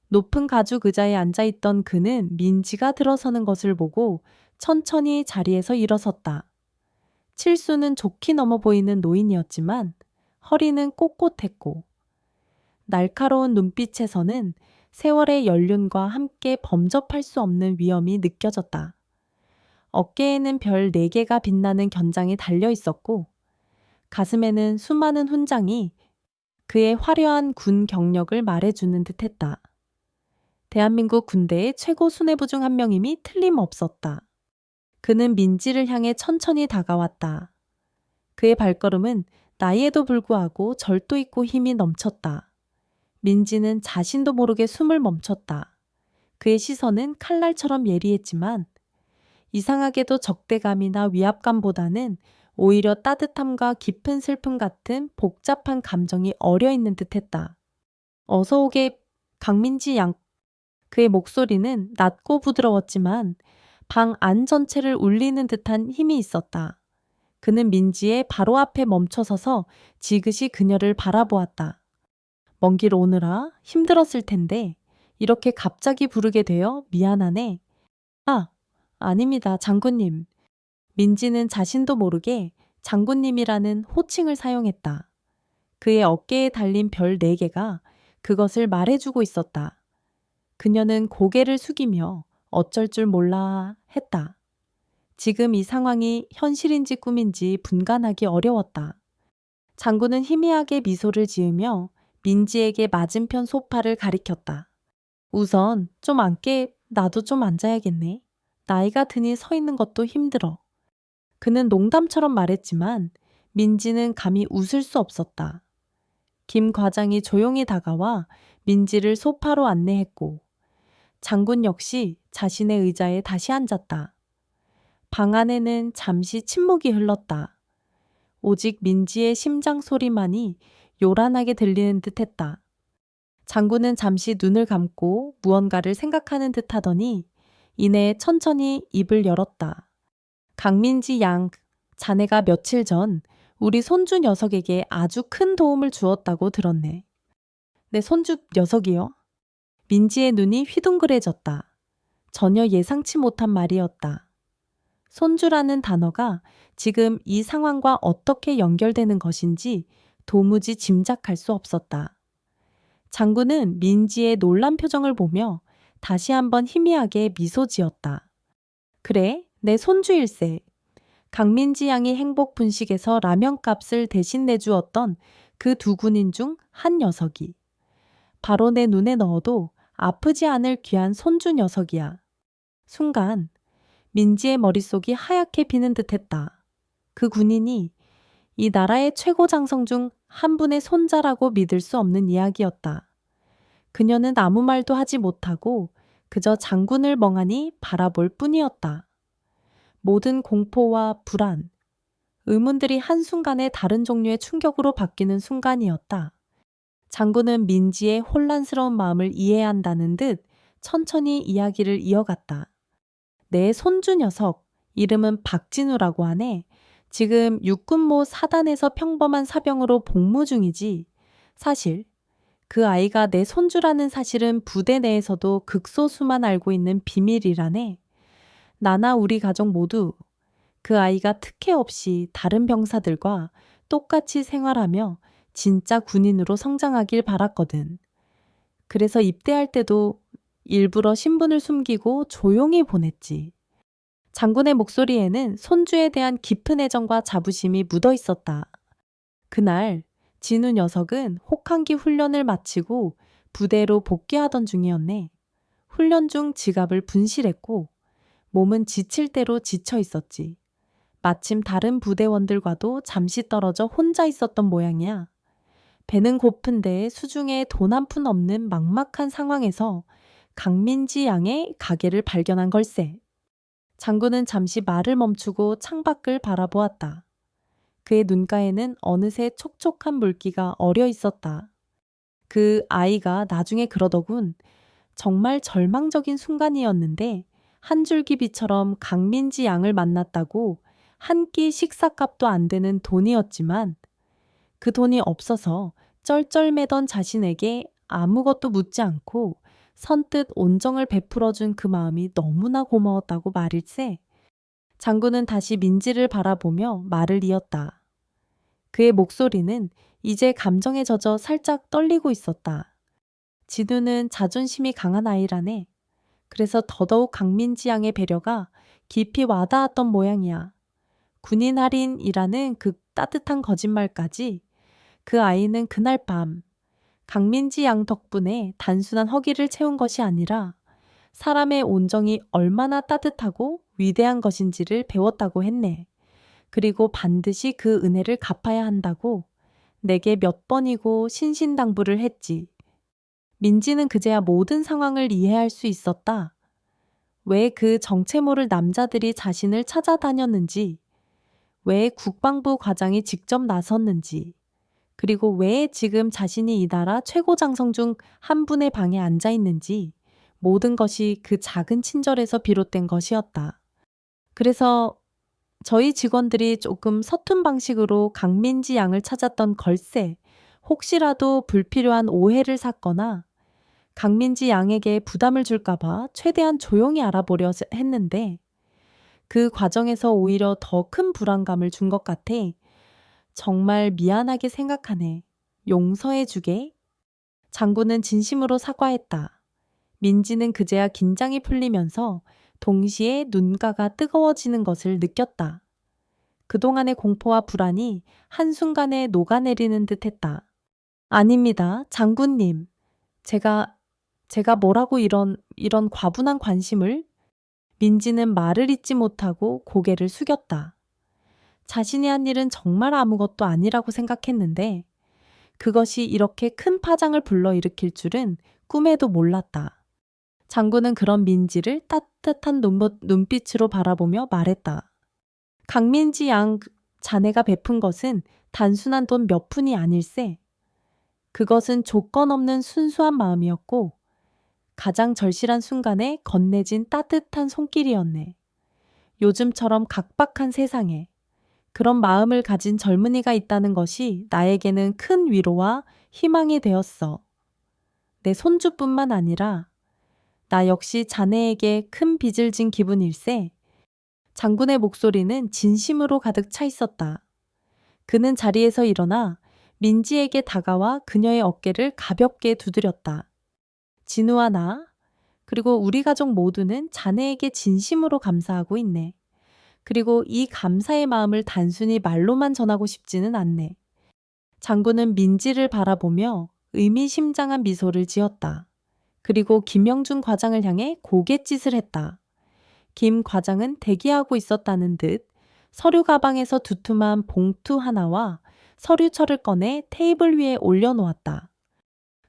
높은 가죽 의자에 앉아있던 그는 민지가 들어서는 것을 보고 천천히 자리에서 일어섰다. 칠수는 좋게 넘어 보이는 노인이었지만 허리는 꼿꼿했고 날카로운 눈빛에서는 세월의 연륜과 함께 범접할 수 없는 위험이 느껴졌다. 어깨에는 별 4개가 빛나는 견장이 달려 있었고 가슴에는 수많은 훈장이 그의 화려한 군 경력을 말해주는 듯했다. 대한민국 군대의 최고 수뇌부 중 한 명임이 틀림없었다. 그는 민지를 향해 천천히 다가왔다. 그의 발걸음은 나이에도 불구하고 절도 있고 힘이 넘쳤다. 민지는 자신도 모르게 숨을 멈췄다. 그의 시선은 칼날처럼 예리했지만 이상하게도 적대감이나 위압감보다는 오히려 따뜻함과 깊은 슬픔 같은 복잡한 감정이 어려 있는 듯했다. 어서 오게 강민지 양. 그의 목소리는 낮고 부드러웠지만 방 안 전체를 울리는 듯한 힘이 있었다. 그는 민지의 바로 앞에 멈춰서서 지그시 그녀를 바라보았다. 먼 길 오느라 힘들었을 텐데 이렇게 갑자기 부르게 되어 미안하네. 아, 아닙니다, 장군님. 민지는 자신도 모르게 장군님이라는 호칭을 사용했다. 그의 어깨에 달린 별 4개가 그것을 말해주고 있었다. 그녀는 고개를 숙이며 어쩔 줄 몰라 했다. 지금 이 상황이 현실인지 꿈인지 분간하기 어려웠다. 장군은 희미하게 미소를 지으며 민지에게 맞은편 소파를 가리켰다. 우선 좀 앉게, 나도 좀 앉아야겠네. 나이가 드니 서 있는 것도 힘들어. 그는 농담처럼 말했지만 민지는 감히 웃을 수 없었다. 김 과장이 조용히 다가와 민지를 소파로 안내했고 장군 역시 자신의 의자에 다시 앉았다. 방 안에는 잠시 침묵이 흘렀다. 오직 민지의 심장 소리만이 요란하게 들리는 듯했다. 장군은 잠시 눈을 감고 무언가를 생각하는 듯 하더니 이내 천천히 입을 열었다. 강민지 양, 자네가 며칠 전 우리 손주 녀석에게 아주 큰 도움을 주었다고 들었네. 내 손주 녀석이요? 민지의 눈이 휘둥그레졌다. 전혀 예상치 못한 말이었다. 손주라는 단어가 지금 이 상황과 어떻게 연결되는 것인지 도무지 짐작할 수 없었다. 장군은 민지의 놀란 표정을 보며 다시 한번 희미하게 미소 지었다. 그래, 내 손주일세. 강민지 양이 행복 분식에서 라면 값을 대신 내주었던 그 2군인 중 한 녀석이. 바로 내 눈에 넣어도 아프지 않을 귀한 손주 녀석이야. 순간 민지의 머릿속이 하얗게 비는 듯했다. 그 군인이 이 나라의 최고 장성 중 한 분의 손자라고 믿을 수 없는 이야기였다. 그녀는 아무 말도 하지 못하고 그저 장군을 멍하니 바라볼 뿐이었다. 모든 공포와 불안, 의문들이 한순간에 다른 종류의 충격으로 바뀌는 순간이었다. 장군은 민지의 혼란스러운 마음을 이해한다는 듯 천천히 이야기를 이어갔다. 내 손주 녀석, 이름은 박진우라고 하네. 지금 육군모 사단에서 평범한 사병으로 복무 중이지. 사실 그 아이가 내 손주라는 사실은 부대 내에서도 극소수만 알고 있는 비밀이라네. 나나 우리 가족 모두 그 아이가 특혜 없이 다른 병사들과 똑같이 생활하며 진짜 군인으로 성장하길 바랐거든. 그래서 입대할 때도 일부러 신분을 숨기고 조용히 보냈지. 장군의 목소리에는 손주에 대한 깊은 애정과 자부심이 묻어 있었다. 그날 진우 녀석은 혹한기 훈련을 마치고 부대로 복귀하던 중이었네. 훈련 중 지갑을 분실했고 몸은 지칠 대로 지쳐 있었지. 마침 다른 부대원들과도 잠시 떨어져 혼자 있었던 모양이야. 배는 고픈데 수중에 돈 한 푼 없는 막막한 상황에서 강민지 양의 가게를 발견한 걸세. 장군은 잠시 말을 멈추고 창밖을 바라보았다. 그의 눈가에는 어느새 촉촉한 물기가 어려 있었다. 그 아이가 나중에 그러더군. 정말 절망적인 순간이었는데 한 줄기 비처럼 강민지 양을 만났다고 한 끼 식사값도 안 되는 돈이었지만 그 돈이 없어서 쩔쩔매던 자신에게 아무것도 묻지 않고 선뜻 온정을 베풀어준 그 마음이 너무나 고마웠다고 말일세. 장군은 다시 민지를 바라보며 말을 이었다. 그의 목소리는 이제 감정에 젖어 살짝 떨리고 있었다. 진우는 자존심이 강한 아이라네. 그래서 더더욱 강민지 양의 배려가 깊이 와닿았던 모양이야. 군인 할인이라는 그 따뜻한 거짓말까지 그 아이는 그날 밤 강민지 양 덕분에 단순한 허기를 채운 것이 아니라 사람의 온정이 얼마나 따뜻하고 위대한 것인지를 배웠다고 했네. 그리고 반드시 그 은혜를 갚아야 한다고 내게 몇 번이고 신신당부를 했지. 민지는 그제야 모든 상황을 이해할 수 있었다. 왜 그 정체 모를 남자들이 자신을 찾아다녔는지, 왜 국방부 과장이 직접 나섰는지, 그리고 왜 지금 자신이 이 나라 최고 장성 중 한 분의 방에 앉아 있는지 모든 것이 그 작은 친절에서 비롯된 것이었다. 그래서 저희 직원들이 조금 서툰 방식으로 강민지 양을 찾았던 걸세, 혹시라도 불필요한 오해를 샀거나 강민지 양에게 부담을 줄까봐 최대한 조용히 알아보려 했는데 그 과정에서 오히려 더 큰 불안감을 준 것 같아. 정말 미안하게 생각하네. 용서해 주게. 장군은 진심으로 사과했다. 민지는 그제야 긴장이 풀리면서 동시에 눈가가 뜨거워지는 것을 느꼈다. 그동안의 공포와 불안이 한순간에 녹아내리는 듯 했다. 아닙니다, 장군님. 제가 뭐라고 이런 과분한 관심을? 민지는 말을 잇지 못하고 고개를 숙였다. 자신이 한 일은 정말 아무것도 아니라고 생각했는데 그것이 이렇게 큰 파장을 불러일으킬 줄은 꿈에도 몰랐다. 장군은 그런 민지를 따뜻한 눈빛으로 바라보며 말했다. 강민지 양, 자네가 베푼 것은 단순한 돈 몇 푼이 아닐세. 그것은 조건 없는 순수한 마음이었고 가장 절실한 순간에 건네진 따뜻한 손길이었네. 요즘처럼 각박한 세상에 그런 마음을 가진 젊은이가 있다는 것이 나에게는 큰 위로와 희망이 되었어. 내 손주뿐만 아니라 나 역시 자네에게 큰 빚을 진 기분일세. 장군의 목소리는 진심으로 가득 차 있었다. 그는 자리에서 일어나 민지에게 다가와 그녀의 어깨를 가볍게 두드렸다. 진우와 나, 그리고 우리 가족 모두는 자네에게 진심으로 감사하고 있네. 그리고 이 감사의 마음을 단순히 말로만 전하고 싶지는 않네. 장군은 민지를 바라보며 의미심장한 미소를 지었다. 그리고 김영준 과장을 향해 고갯짓을 했다. 김 과장은 대기하고 있었다는 듯 서류 가방에서 두툼한 봉투 하나와 서류철을 꺼내 테이블 위에 올려놓았다.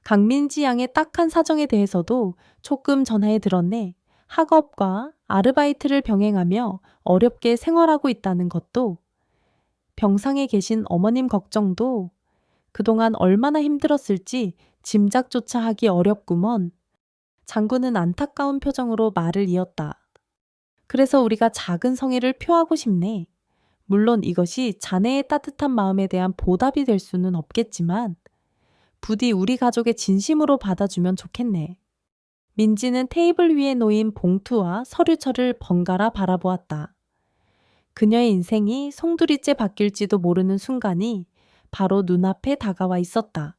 강민지 양의 딱한 사정에 대해서도 조금 전하에 들었네. 학업과 아르바이트를 병행하며 어렵게 생활하고 있다는 것도, 병상에 계신 어머님 걱정도 그동안 얼마나 힘들었을지 짐작조차 하기 어렵구먼. 장군은 안타까운 표정으로 말을 이었다. 그래서 우리가 작은 성의를 표하고 싶네. 물론 이것이 자네의 따뜻한 마음에 대한 보답이 될 수는 없겠지만 부디 우리 가족의 진심으로 받아주면 좋겠네. 민지는 테이블 위에 놓인 봉투와 서류철을 번갈아 바라보았다. 그녀의 인생이 송두리째 바뀔지도 모르는 순간이 바로 눈앞에 다가와 있었다.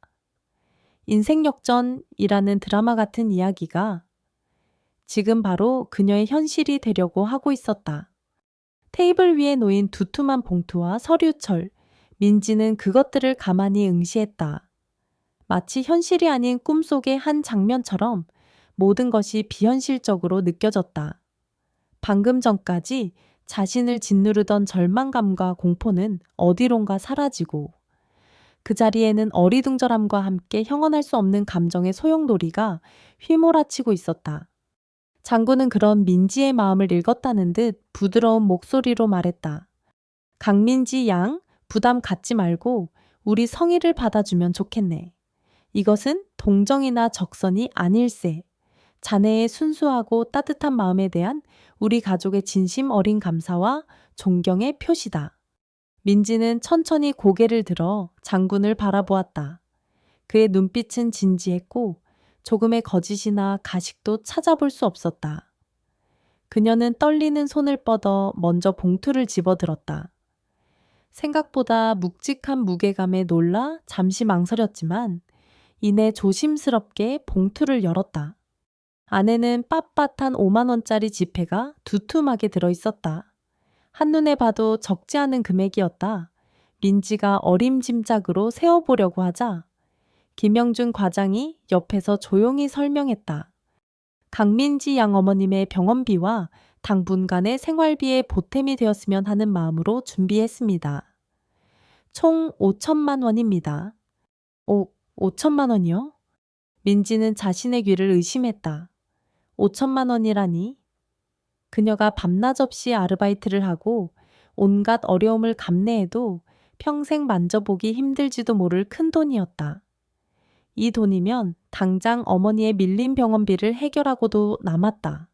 인생역전이라는 드라마 같은 이야기가 지금 바로 그녀의 현실이 되려고 하고 있었다. 테이블 위에 놓인 두툼한 봉투와 서류철, 민지는 그것들을 가만히 응시했다. 마치 현실이 아닌 꿈속의 한 장면처럼 모든 것이 비현실적으로 느껴졌다. 방금 전까지 자신을 짓누르던 절망감과 공포는 어디론가 사라지고 그 자리에는 어리둥절함과 함께 형언할 수 없는 감정의 소용돌이가 휘몰아치고 있었다. 장군은 그런 민지의 마음을 읽었다는 듯 부드러운 목소리로 말했다. 강민지 양, 부담 갖지 말고 우리 성의를 받아주면 좋겠네. 이것은 동정이나 적선이 아닐세. 자네의 순수하고 따뜻한 마음에 대한 우리 가족의 진심 어린 감사와 존경의 표시다. 민지는 천천히 고개를 들어 장군을 바라보았다. 그의 눈빛은 진지했고 조금의 거짓이나 가식도 찾아볼 수 없었다. 그녀는 떨리는 손을 뻗어 먼저 봉투를 집어들었다. 생각보다 묵직한 무게감에 놀라 잠시 망설였지만 이내 조심스럽게 봉투를 열었다. 안에는 빳빳한 5만 원짜리 지폐가 두툼하게 들어있었다. 한눈에 봐도 적지 않은 금액이었다. 민지가 어림짐작으로 세어보려고 하자 김영준 과장이 옆에서 조용히 설명했다. 강민지 양 어머님의 병원비와 당분간의 생활비에 보탬이 되었으면 하는 마음으로 준비했습니다. 총 5천만 원입니다. 5천만 원이요? 민지는 자신의 귀를 의심했다. 5천만 원이라니? 그녀가 밤낮 없이 아르바이트를 하고 온갖 어려움을 감내해도 평생 만져보기 힘들지도 모를 큰 돈이었다. 이 돈이면 당장 어머니의 밀린 병원비를 해결하고도 남았다.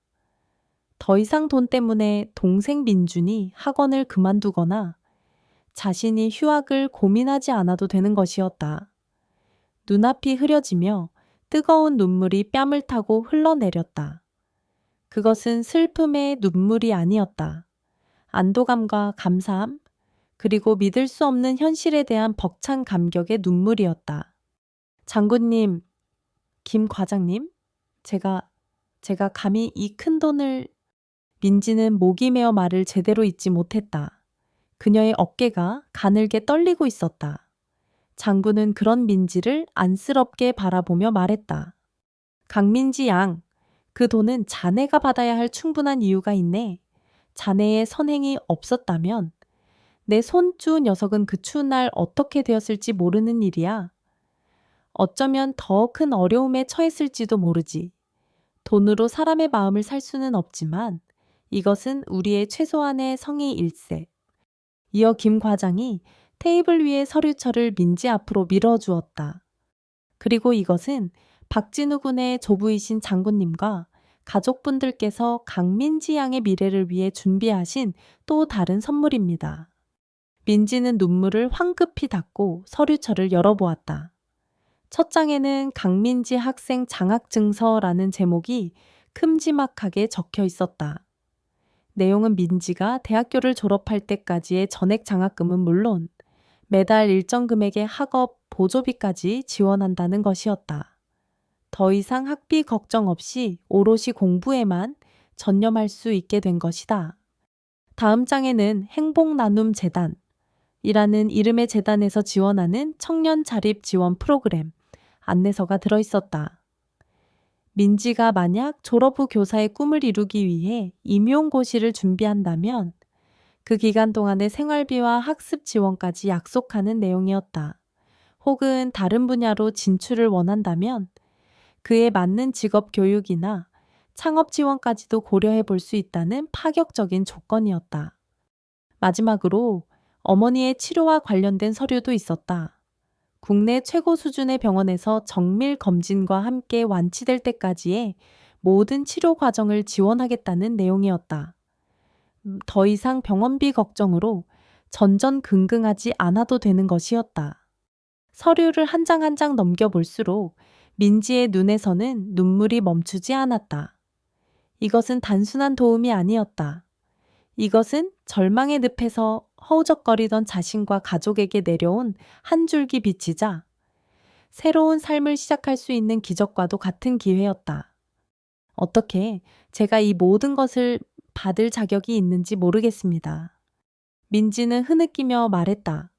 더 이상 돈 때문에 동생 민준이 학원을 그만두거나 자신이 휴학을 고민하지 않아도 되는 것이었다. 눈앞이 흐려지며 뜨거운 눈물이 뺨을 타고 흘러내렸다. 그것은 슬픔의 눈물이 아니었다. 안도감과 감사함, 그리고 믿을 수 없는 현실에 대한 벅찬 감격의 눈물이었다. 장군님, 김 과장님, 제가 감히 이 큰 돈을... 민지는 목이 메어 말을 제대로 잇지 못했다. 그녀의 어깨가 가늘게 떨리고 있었다. 장군은 그런 민지를 안쓰럽게 바라보며 말했다. 강민지 양, 그 돈은 자네가 받아야 할 충분한 이유가 있네. 자네의 선행이 없었다면 내 손주 녀석은 그 추운 날 어떻게 되었을지 모르는 일이야. 어쩌면 더 큰 어려움에 처했을지도 모르지. 돈으로 사람의 마음을 살 수는 없지만 이것은 우리의 최소한의 성의일세. 이어 김 과장이 테이블 위의 서류철을 민지 앞으로 밀어주었다. 그리고 이것은 박진우 군의 조부이신 장군님과 가족분들께서 강민지 양의 미래를 위해 준비하신 또 다른 선물입니다. 민지는 눈물을 황급히 닦고 서류철을 열어보았다. 첫 장에는 강민지 학생 장학증서라는 제목이 큼지막하게 적혀 있었다. 내용은 민지가 대학교를 졸업할 때까지의 전액 장학금은 물론 매달 일정 금액의 학업 보조비까지 지원한다는 것이었다. 더 이상 학비 걱정 없이 오롯이 공부에만 전념할 수 있게 된 것이다. 다음 장에는 행복나눔재단이라는 이름의 재단에서 지원하는 청년 자립 지원 프로그램 안내서가 들어있었다. 민지가 만약 졸업 후 교사의 꿈을 이루기 위해 임용고시를 준비한다면 그 기간 동안의 생활비와 학습 지원까지 약속하는 내용이었다. 혹은 다른 분야로 진출을 원한다면 그에 맞는 직업 교육이나 창업 지원까지도 고려해 볼 수 있다는 파격적인 조건이었다. 마지막으로 어머니의 치료와 관련된 서류도 있었다. 국내 최고 수준의 병원에서 정밀 검진과 함께 완치될 때까지의 모든 치료 과정을 지원하겠다는 내용이었다. 더 이상 병원비 걱정으로 전전긍긍하지 않아도 되는 것이었다. 서류를 한 장 한 장 넘겨볼수록 민지의 눈에서는 눈물이 멈추지 않았다. 이것은 단순한 도움이 아니었다. 이것은 절망의 늪에서 허우적거리던 자신과 가족에게 내려온 한 줄기 빛이자 새로운 삶을 시작할 수 있는 기적과도 같은 기회였다. 어떻게 제가 이 모든 것을 받을 자격이 있는지 모르겠습니다. 민지는 흐느끼며 말했다.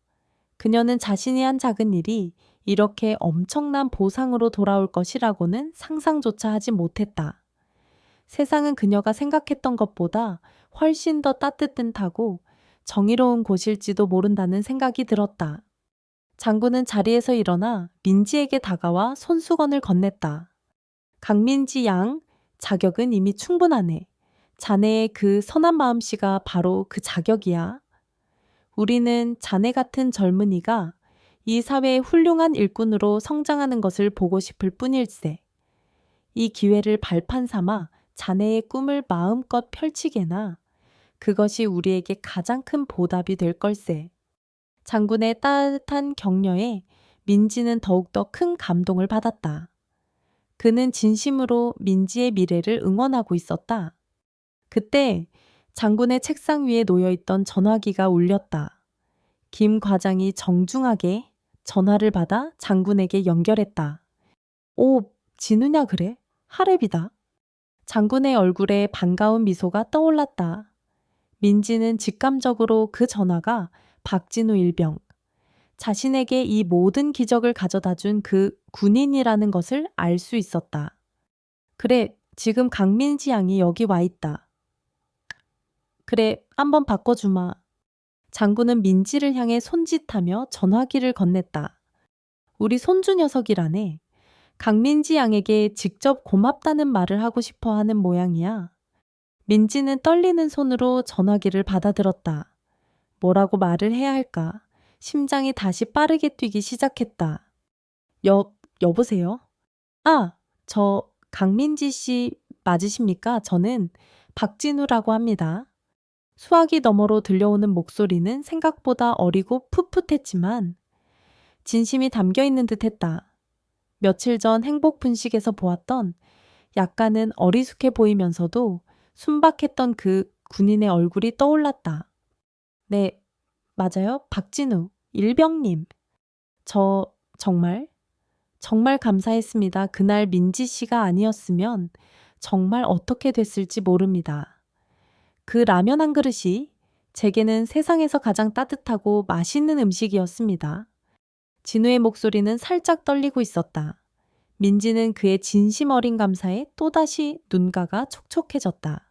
그녀는 자신이 한 작은 일이 이렇게 엄청난 보상으로 돌아올 것이라고는 상상조차 하지 못했다. 세상은 그녀가 생각했던 것보다 훨씬 더 따뜻하고 정의로운 곳일지도 모른다는 생각이 들었다. 장군은 자리에서 일어나 민지에게 다가와 손수건을 건넸다. 강민지 양, 자격은 이미 충분하네. 자네의 그 선한 마음씨가 바로 그 자격이야. 우리는 자네 같은 젊은이가 이 사회의 훌륭한 일꾼으로 성장하는 것을 보고 싶을 뿐일세. 이 기회를 발판 삼아 자네의 꿈을 마음껏 펼치게나 그것이 우리에게 가장 큰 보답이 될 걸세. 장군의 따뜻한 격려에 민지는 더욱더 큰 감동을 받았다. 그는 진심으로 민지의 미래를 응원하고 있었다. 그때 장군의 책상 위에 놓여있던 전화기가 울렸다. 김 과장이 정중하게 전화를 받아 장군에게 연결했다. 오, 진우냐 그래? 하랩이다. 장군의 얼굴에 반가운 미소가 떠올랐다. 민지는 직감적으로 그 전화가 박진우 일병, 자신에게 이 모든 기적을 가져다 준 그 군인이라는 것을 알 수 있었다. 그래, 지금 강민지 양이 여기 와 있다. 그래, 한번 바꿔주마. 장군은 민지를 향해 손짓하며 전화기를 건넸다. 우리 손주 녀석이라네. 강민지 양에게 직접 고맙다는 말을 하고 싶어 하는 모양이야. 민지는 떨리는 손으로 전화기를 받아들었다. 뭐라고 말을 해야 할까? 심장이 다시 빠르게 뛰기 시작했다. 여보세요? 아, 저 강민지 씨 맞으십니까? 저는 박진우라고 합니다. 수화기 너머로 들려오는 목소리는 생각보다 어리고 풋풋했지만 진심이 담겨 있는 듯 했다. 며칠 전 행복 분식에서 보았던 약간은 어리숙해 보이면서도 순박했던 그 군인의 얼굴이 떠올랐다. 네, 맞아요. 박진우, 일병님. 정말 감사했습니다. 그날 민지 씨가 아니었으면 정말 어떻게 됐을지 모릅니다. 그 라면 한 그릇이 제게는 세상에서 가장 따뜻하고 맛있는 음식이었습니다. 진우의 목소리는 살짝 떨리고 있었다. 민지는 그의 진심 어린 감사에 또다시 눈가가 촉촉해졌다.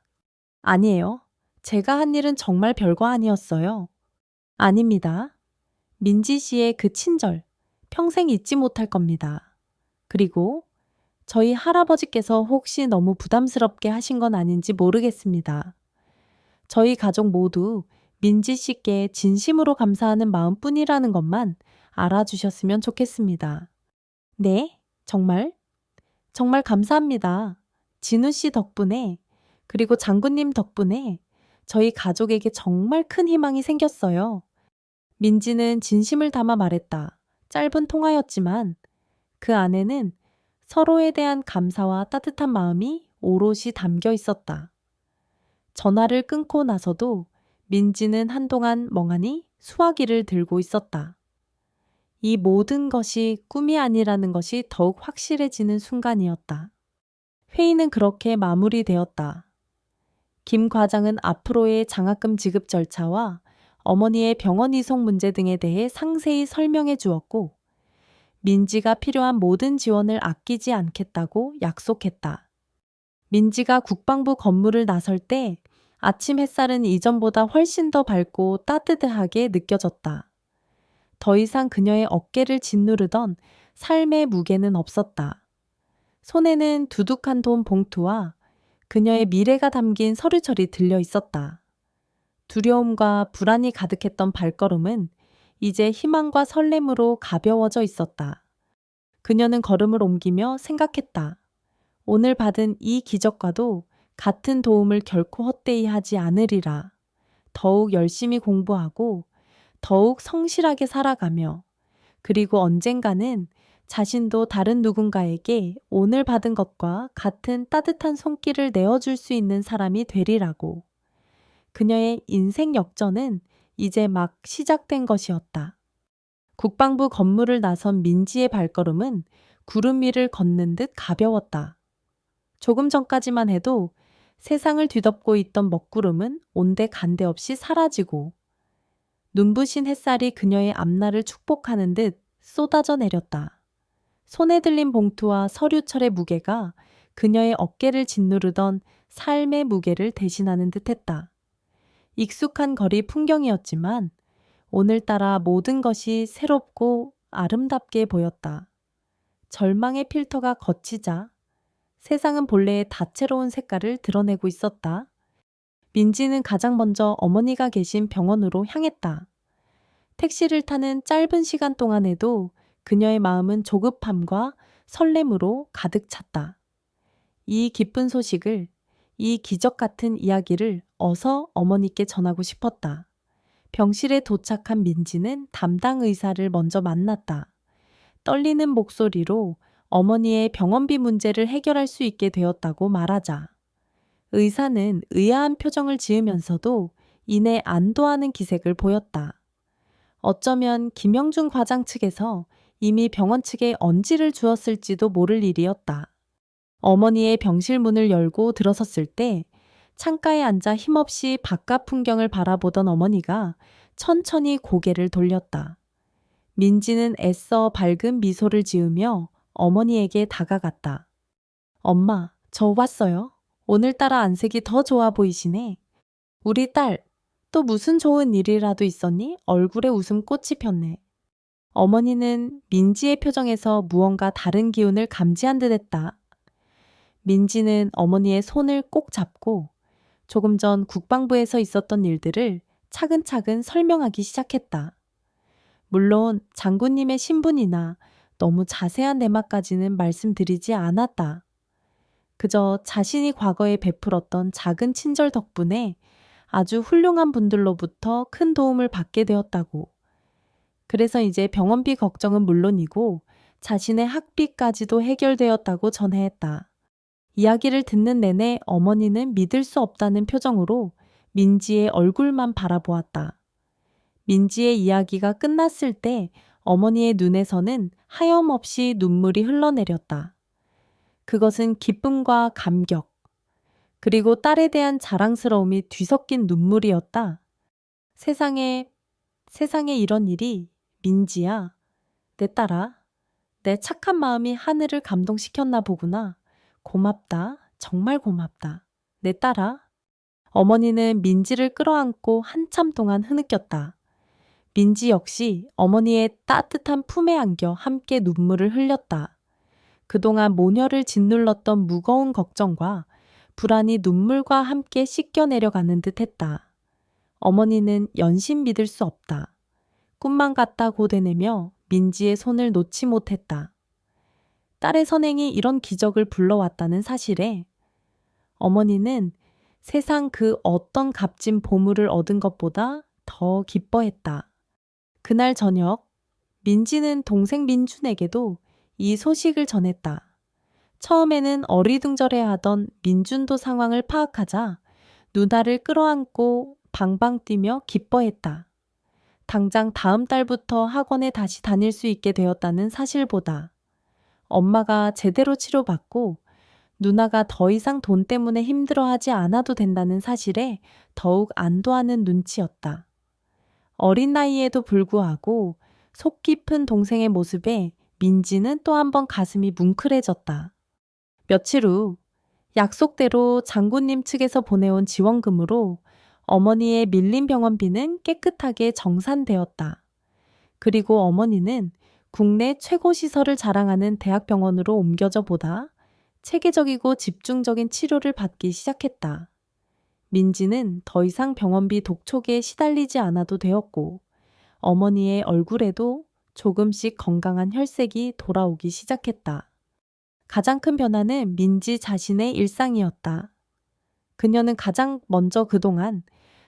아니에요. 제가 한 일은 정말 별거 아니었어요. 아닙니다. 민지 씨의 그 친절, 평생 잊지 못할 겁니다. 그리고 저희 할아버지께서 혹시 너무 부담스럽게 하신 건 아닌지 모르겠습니다. 저희 가족 모두 민지 씨께 진심으로 감사하는 마음뿐이라는 것만 알아주셨으면 좋겠습니다. 네, 정말 감사합니다. 진우 씨 덕분에, 그리고 장군님 덕분에 저희 가족에게 정말 큰 희망이 생겼어요. 민지는 진심을 담아 말했다. 짧은 통화였지만 그 안에는 서로에 대한 감사와 따뜻한 마음이 오롯이 담겨 있었다. 전화를 끊고 나서도 민지는 한동안 멍하니 수화기를 들고 있었다. 이 모든 것이 꿈이 아니라는 것이 더욱 확실해지는 순간이었다. 회의는 그렇게 마무리되었다. 김 과장은 앞으로의 장학금 지급 절차와 어머니의 병원 이송 문제 등에 대해 상세히 설명해 주었고, 민지가 필요한 모든 지원을 아끼지 않겠다고 약속했다. 민지가 국방부 건물을 나설 때 아침 햇살은 이전보다 훨씬 더 밝고 따뜻하게 느껴졌다. 더 이상 그녀의 어깨를 짓누르던 삶의 무게는 없었다. 손에는 두둑한 돈 봉투와 그녀의 미래가 담긴 서류철이 들려 있었다. 두려움과 불안이 가득했던 발걸음은 이제 희망과 설렘으로 가벼워져 있었다. 그녀는 걸음을 옮기며 생각했다. 오늘 받은 이 기적과도 같은 도움을 결코 헛되이 하지 않으리라. 더욱 열심히 공부하고 더욱 성실하게 살아가며, 그리고 언젠가는 자신도 다른 누군가에게 오늘 받은 것과 같은 따뜻한 손길을 내어줄 수 있는 사람이 되리라고. 그녀의 인생 역전은 이제 막 시작된 것이었다. 국방부 건물을 나선 민지의 발걸음은 구름 위를 걷는 듯 가벼웠다. 조금 전까지만 해도 세상을 뒤덮고 있던 먹구름은 온데간데 없이 사라지고 눈부신 햇살이 그녀의 앞날을 축복하는 듯 쏟아져 내렸다. 손에 들린 봉투와 서류철의 무게가 그녀의 어깨를 짓누르던 삶의 무게를 대신하는 듯했다. 익숙한 거리 풍경이었지만 오늘따라 모든 것이 새롭고 아름답게 보였다. 절망의 필터가 걷히자 세상은 본래의 다채로운 색깔을 드러내고 있었다. 민지는 가장 먼저 어머니가 계신 병원으로 향했다. 택시를 타는 짧은 시간 동안에도 그녀의 마음은 조급함과 설렘으로 가득 찼다. 이 기쁜 소식을, 이 기적 같은 이야기를 어서 어머니께 전하고 싶었다. 병실에 도착한 민지는 담당 의사를 먼저 만났다. 떨리는 목소리로 어머니의 병원비 문제를 해결할 수 있게 되었다고 말하자, 의사는 의아한 표정을 지으면서도 이내 안도하는 기색을 보였다. 어쩌면 김영준 과장 측에서 이미 병원 측에 언지를 주었을지도 모를 일이었다. 어머니의 병실 문을 열고 들어섰을 때 창가에 앉아 힘없이 바깥 풍경을 바라보던 어머니가 천천히 고개를 돌렸다. 민지는 애써 밝은 미소를 지으며 어머니에게 다가갔다. 엄마, 저 왔어요. 오늘따라 안색이 더 좋아 보이시네. 우리 딸, 또 무슨 좋은 일이라도 있었니? 얼굴에 웃음꽃이 폈네. 어머니는 민지의 표정에서 무언가 다른 기운을 감지한 듯 했다. 민지는 어머니의 손을 꼭 잡고 조금 전 국방부에서 있었던 일들을 차근차근 설명하기 시작했다. 물론 장군님의 신분이나 너무 자세한 내막까지는 말씀드리지 않았다. 그저 자신이 과거에 베풀었던 작은 친절 덕분에 아주 훌륭한 분들로부터 큰 도움을 받게 되었다고. 그래서 이제 병원비 걱정은 물론이고 자신의 학비까지도 해결되었다고 전해했다. 이야기를 듣는 내내 어머니는 믿을 수 없다는 표정으로 민지의 얼굴만 바라보았다. 민지의 이야기가 끝났을 때 어머니의 눈에서는 하염없이 눈물이 흘러내렸다. 그것은 기쁨과 감격, 그리고 딸에 대한 자랑스러움이 뒤섞인 눈물이었다. 세상에 이런 일이, 민지야, 내 딸아, 내 착한 마음이 하늘을 감동시켰나 보구나. 고맙다. 정말 고맙다. 내 딸아. 어머니는 민지를 끌어안고 한참 동안 흐느꼈다. 민지 역시 어머니의 따뜻한 품에 안겨 함께 눈물을 흘렸다. 그동안 모녀를 짓눌렀던 무거운 걱정과 불안이 눈물과 함께 씻겨 내려가는 듯 했다. 어머니는 연신 믿을 수 없다. 꿈만 같다 고대내며 민지의 손을 놓지 못했다. 딸의 선행이 이런 기적을 불러왔다는 사실에 어머니는 세상 그 어떤 값진 보물을 얻은 것보다 더 기뻐했다. 그날 저녁, 민지는 동생 민준에게도 이 소식을 전했다. 처음에는 어리둥절해하던 민준도 상황을 파악하자 누나를 끌어안고 방방 뛰며 기뻐했다. 당장 다음 달부터 학원에 다시 다닐 수 있게 되었다는 사실보다 엄마가 제대로 치료받고 누나가 더 이상 돈 때문에 힘들어하지 않아도 된다는 사실에 더욱 안도하는 눈치였다. 어린 나이에도 불구하고 속 깊은 동생의 모습에 민지는 또 한 번 가슴이 뭉클해졌다. 며칠 후 약속대로 장군님 측에서 보내온 지원금으로 어머니의 밀린 병원비는 깨끗하게 정산되었다. 그리고 어머니는 국내 최고 시설을 자랑하는 대학병원으로 옮겨져 보다 체계적이고 집중적인 치료를 받기 시작했다. 민지는 더 이상 병원비 독촉에 시달리지 않아도 되었고 어머니의 얼굴에도 조금씩 건강한 혈색이 돌아오기 시작했다. 가장 큰 변화는 민지 자신의 일상이었다. 그녀는 가장 먼저 그동안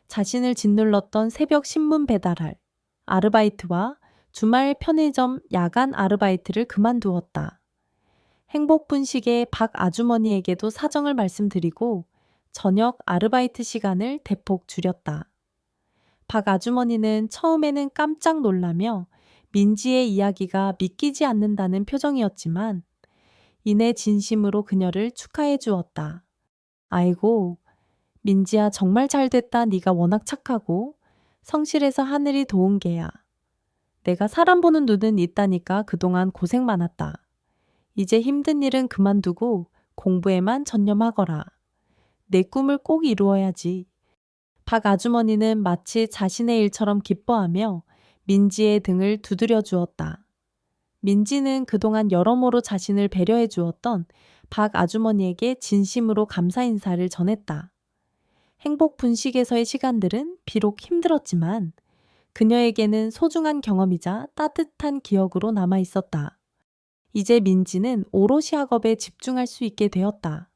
자신을 짓눌렀던 새벽 신문 배달할 아르바이트와 주말 편의점 야간 아르바이트를 그만두었다. 행복분식의 박 아주머니에게도 사정을 말씀드리고 저녁 아르바이트 시간을 대폭 줄였다. 박 아주머니는 처음에는 깜짝 놀라며 민지의 이야기가 믿기지 않는다는 표정이었지만 이내 진심으로 그녀를 축하해 주었다. 아이고, 민지야 정말 잘됐다. 네가 워낙 착하고 성실해서 하늘이 도운 게야. 내가 사람 보는 눈은 있다니까 그동안 고생 많았다. 이제 힘든 일은 그만두고 공부에만 전념하거라. 내 꿈을 꼭 이루어야지. 박 아주머니는 마치 자신의 일처럼 기뻐하며 민지의 등을 두드려 주었다. 민지는 그동안 여러모로 자신을 배려해 주었던 박 아주머니에게 진심으로 감사 인사를 전했다. 행복 분식에서의 시간들은 비록 힘들었지만 그녀에게는 소중한 경험이자 따뜻한 기억으로 남아 있었다. 이제 민지는 오롯이 학업에 집중할 수 있게 되었다.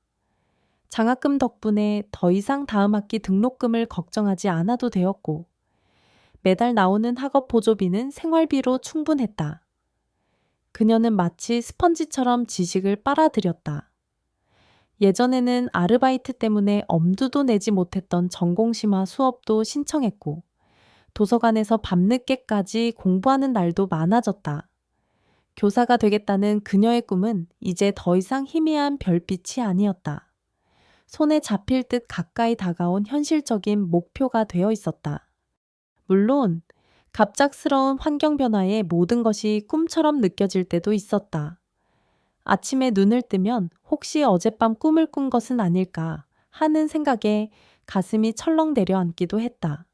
장학금 덕분에 더 이상 다음 학기 등록금을 걱정하지 않아도 되었고 매달 나오는 학업 보조비는 생활비로 충분했다. 그녀는 마치 스펀지처럼 지식을 빨아들였다. 예전에는 아르바이트 때문에 엄두도 내지 못했던 전공심화 수업도 신청했고 도서관에서 밤늦게까지 공부하는 날도 많아졌다. 교사가 되겠다는 그녀의 꿈은 이제 더 이상 희미한 별빛이 아니었다. 손에 잡힐 듯 가까이 다가온 현실적인 목표가 되어 있었다. 물론 갑작스러운 환경 변화에 모든 것이 꿈처럼 느껴질 때도 있었다. 아침에 눈을 뜨면 혹시 어젯밤 꿈을 꾼 것은 아닐까 하는 생각에 가슴이 철렁 내려앉기도 했다.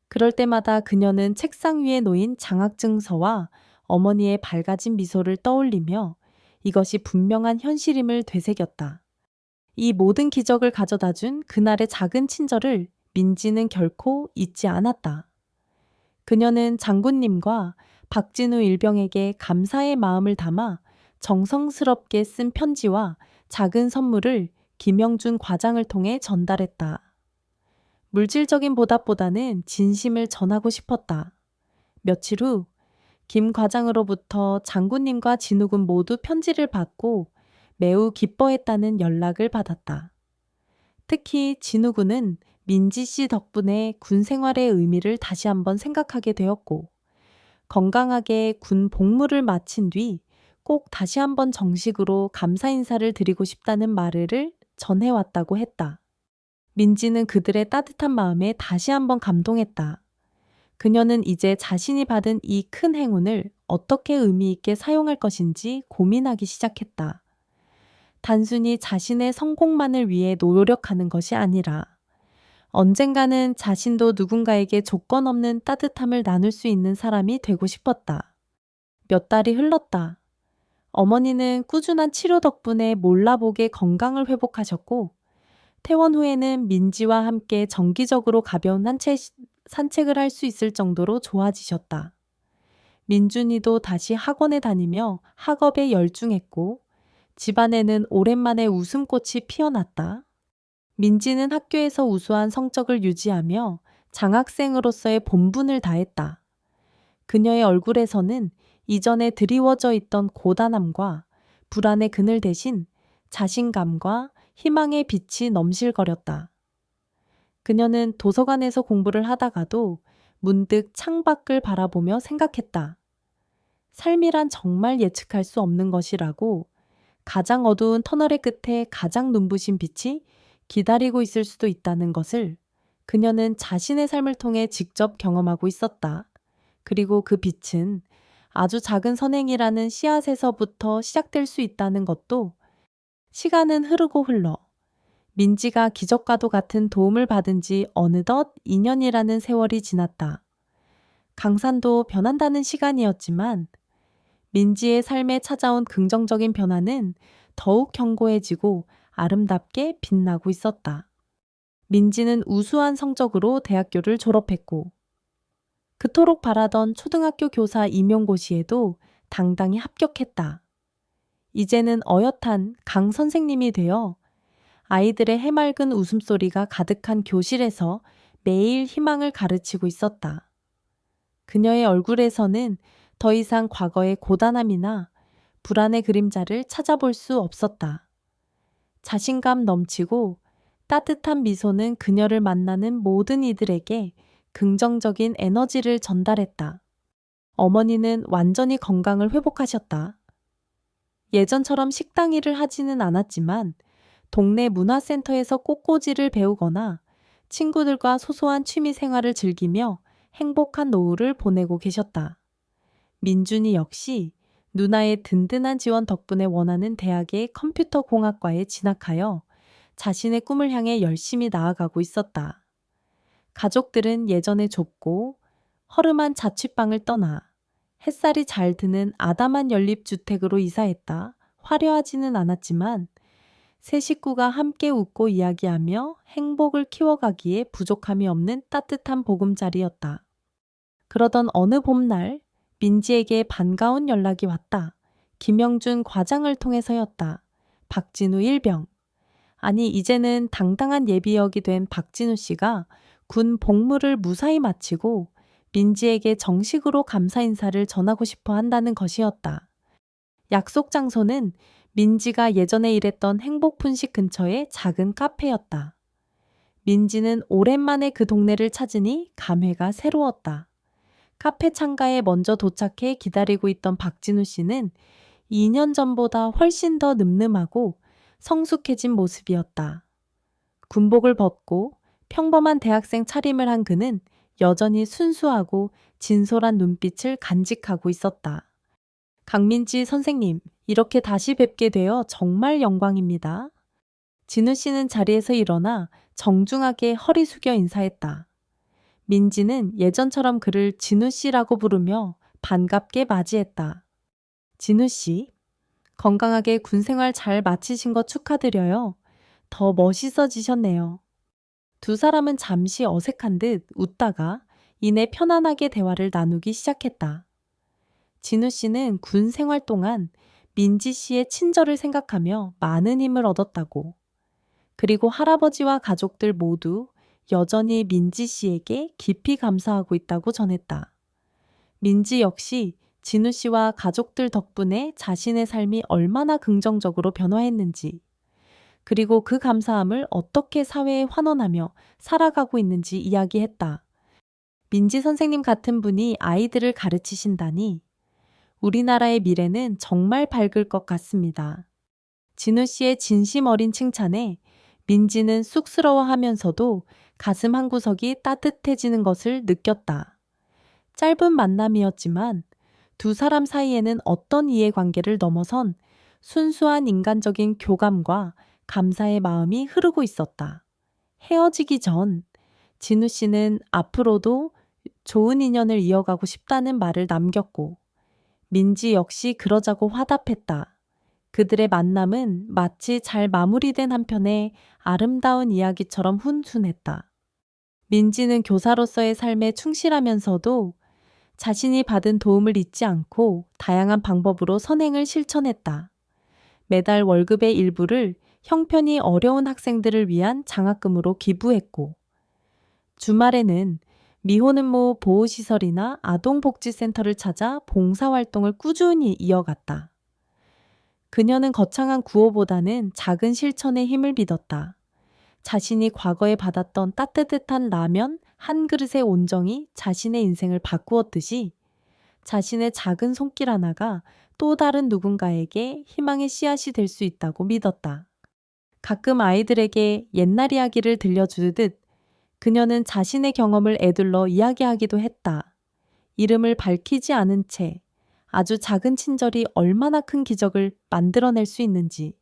그럴 때마다 그녀는 책상 위에 놓인 장학증서와 어머니의 밝아진 미소를 떠올리며 이것이 분명한 현실임을 되새겼다. 이 모든 기적을 가져다 준 그날의 작은 친절을 민지는 결코 잊지 않았다. 그녀는 장군님과 박진우 일병에게 감사의 마음을 담아 정성스럽게 쓴 편지와 작은 선물을 김영준 과장을 통해 전달했다. 물질적인 보답보다는 진심을 전하고 싶었다. 며칠 후 김 과장으로부터 장군님과 진욱은 모두 편지를 받고 매우 기뻐했다는 연락을 받았다. 특히 진욱은 민지 씨 덕분에 군 생활의 의미를 다시 한번 생각하게 되었고, 건강하게 군 복무를 마친 뒤 꼭 다시 한번 정식으로 감사 인사를 드리고 싶다는 말을 전해왔다고 했다. 민지는 그들의 따뜻한 마음에 다시 한번 감동했다. 그녀는 이제 자신이 받은 이 큰 행운을 어떻게 의미 있게 사용할 것인지 고민하기 시작했다. 단순히 자신의 성공만을 위해 노력하는 것이 아니라 언젠가는 자신도 누군가에게 조건 없는 따뜻함을 나눌 수 있는 사람이 되고 싶었다. 몇 달이 흘렀다. 어머니는 꾸준한 치료 덕분에 몰라보게 건강을 회복하셨고, 퇴원 후에는 민지와 함께 정기적으로 가벼운 산책을 할 수 있을 정도로 좋아지셨다. 민준이도 다시 학원에 다니며 학업에 열중했고, 집안에는 오랜만에 웃음꽃이 피어났다. 민지는 학교에서 우수한 성적을 유지하며 장학생으로서의 본분을 다했다. 그녀의 얼굴에서는 이전에 드리워져 있던 고단함과 불안의 그늘 대신 자신감과 희망의 빛이 넘실거렸다. 그녀는 도서관에서 공부를 하다가도 문득 창밖을 바라보며 생각했다. 삶이란 정말 예측할 수 없는 것이라고, 가장 어두운 터널의 끝에 가장 눈부신 빛이 기다리고 있을 수도 있다는 것을 그녀는 자신의 삶을 통해 직접 경험하고 있었다. 그리고 그 빛은 아주 작은 선행이라는 씨앗에서부터 시작될 수 있다는 것도. 시간은 흐르고 흘러 민지가 기적과도 같은 도움을 받은 지 어느덧 2년이라는 세월이 지났다. 강산도 변한다는 시간이었지만 민지의 삶에 찾아온 긍정적인 변화는 더욱 견고해지고 아름답게 빛나고 있었다. 민지는 우수한 성적으로 대학교를 졸업했고, 그토록 바라던 초등학교 교사 임용고시에도 당당히 합격했다. 이제는 어엿한 강 선생님이 되어 아이들의 해맑은 웃음소리가 가득한 교실에서 매일 희망을 가르치고 있었다. 그녀의 얼굴에서는 더 이상 과거의 고단함이나 불안의 그림자를 찾아볼 수 없었다. 자신감 넘치고 따뜻한 미소는 그녀를 만나는 모든 이들에게 긍정적인 에너지를 전달했다. 어머니는 완전히 건강을 회복하셨다. 예전처럼 식당 일을 하지는 않았지만 동네 문화센터에서 꽃꽂이를 배우거나 친구들과 소소한 취미 생활을 즐기며 행복한 노후를 보내고 계셨다. 민준이 역시 누나의 든든한 지원 덕분에 원하는 대학의 컴퓨터 공학과에 진학하여 자신의 꿈을 향해 열심히 나아가고 있었다. 가족들은 예전에 좁고 허름한 자취방을 떠나 햇살이 잘 드는 아담한 연립주택으로 이사했다. 화려하지는 않았지만 세 식구가 함께 웃고 이야기하며 행복을 키워가기에 부족함이 없는 따뜻한 보금자리였다. 그러던 어느 봄날 민지에게 반가운 연락이 왔다. 김영준 과장을 통해서였다. 박진우 일병. 아니, 이제는 당당한 예비역이 된 박진우 씨가 군 복무를 무사히 마치고 민지에게 정식으로 감사 인사를 전하고 싶어 한다는 것이었다. 약속 장소는 민지가 예전에 일했던 행복분식 근처의 작은 카페였다. 민지는 오랜만에 그 동네를 찾으니 감회가 새로웠다. 카페 창가에 먼저 도착해 기다리고 있던 박진우 씨는 2년 전보다 훨씬 더 늠름하고 성숙해진 모습이었다. 군복을 벗고 평범한 대학생 차림을 한 그는 여전히 순수하고 진솔한 눈빛을 간직하고 있었다. 강민지 선생님, 이렇게 다시 뵙게 되어 정말 영광입니다. 진우 씨는 자리에서 일어나 정중하게 허리 숙여 인사했다. 민지는 예전처럼 그를 진우 씨라고 부르며 반갑게 맞이했다. 진우 씨, 건강하게 군 생활 잘 마치신 것 축하드려요. 더 멋있어지셨네요. 두 사람은 잠시 어색한 듯 웃다가 이내 편안하게 대화를 나누기 시작했다. 진우 씨는 군 생활 동안 민지 씨의 친절을 생각하며 많은 힘을 얻었다고. 그리고 할아버지와 가족들 모두 여전히 민지 씨에게 깊이 감사하고 있다고 전했다. 민지 역시 진우 씨와 가족들 덕분에 자신의 삶이 얼마나 긍정적으로 변화했는지, 그리고 그 감사함을 어떻게 사회에 환원하며 살아가고 있는지 이야기했다. 민지 선생님 같은 분이 아이들을 가르치신다니 우리나라의 미래는 정말 밝을 것 같습니다. 진우 씨의 진심 어린 칭찬에 민지는 쑥스러워하면서도 가슴 한구석이 따뜻해지는 것을 느꼈다. 짧은 만남이었지만 두 사람 사이에는 어떤 이해관계를 넘어선 순수한 인간적인 교감과 감사의 마음이 흐르고 있었다. 헤어지기 전 진우 씨는 앞으로도 좋은 인연을 이어가고 싶다는 말을 남겼고, 민지 역시 그러자고 화답했다. 그들의 만남은 마치 잘 마무리된 한편의 아름다운 이야기처럼 훈훈했다. 민지는 교사로서의 삶에 충실하면서도 자신이 받은 도움을 잊지 않고 다양한 방법으로 선행을 실천했다. 매달 월급의 일부를 형편이 어려운 학생들을 위한 장학금으로 기부했고, 주말에는 미혼음모 보호시설이나 아동복지센터를 찾아 봉사활동을 꾸준히 이어갔다. 그녀는 거창한 구호보다는 작은 실천에 힘을 믿었다. 자신이 과거에 받았던 따뜻한 라면 한 그릇의 온정이 자신의 인생을 바꾸었듯이 자신의 작은 손길 하나가 또 다른 누군가에게 희망의 씨앗이 될 수 있다고 믿었다. 가끔 아이들에게 옛날 이야기를 들려주듯 그녀는 자신의 경험을 에둘러 이야기하기도 했다. 이름을 밝히지 않은 채 아주 작은 친절이 얼마나 큰 기적을 만들어낼 수 있는지,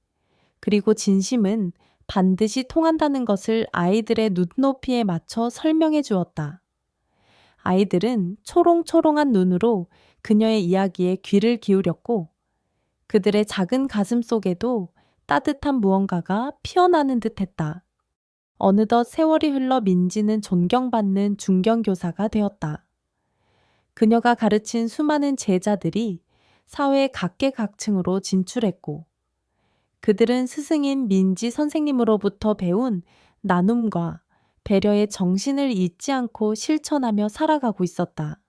그리고 진심은 반드시 통한다는 것을 아이들의 눈높이에 맞춰 설명해 주었다. 아이들은 초롱초롱한 눈으로 그녀의 이야기에 귀를 기울였고, 그들의 작은 가슴 속에도 따뜻한 무언가가 피어나는 듯 했다. 어느덧 세월이 흘러 민지는 존경받는 중견교사가 되었다. 그녀가 가르친 수많은 제자들이 사회 각계각층으로 진출했고, 그들은 스승인 민지 선생님으로부터 배운 나눔과 배려의 정신을 잊지 않고 실천하며 살아가고 있었다.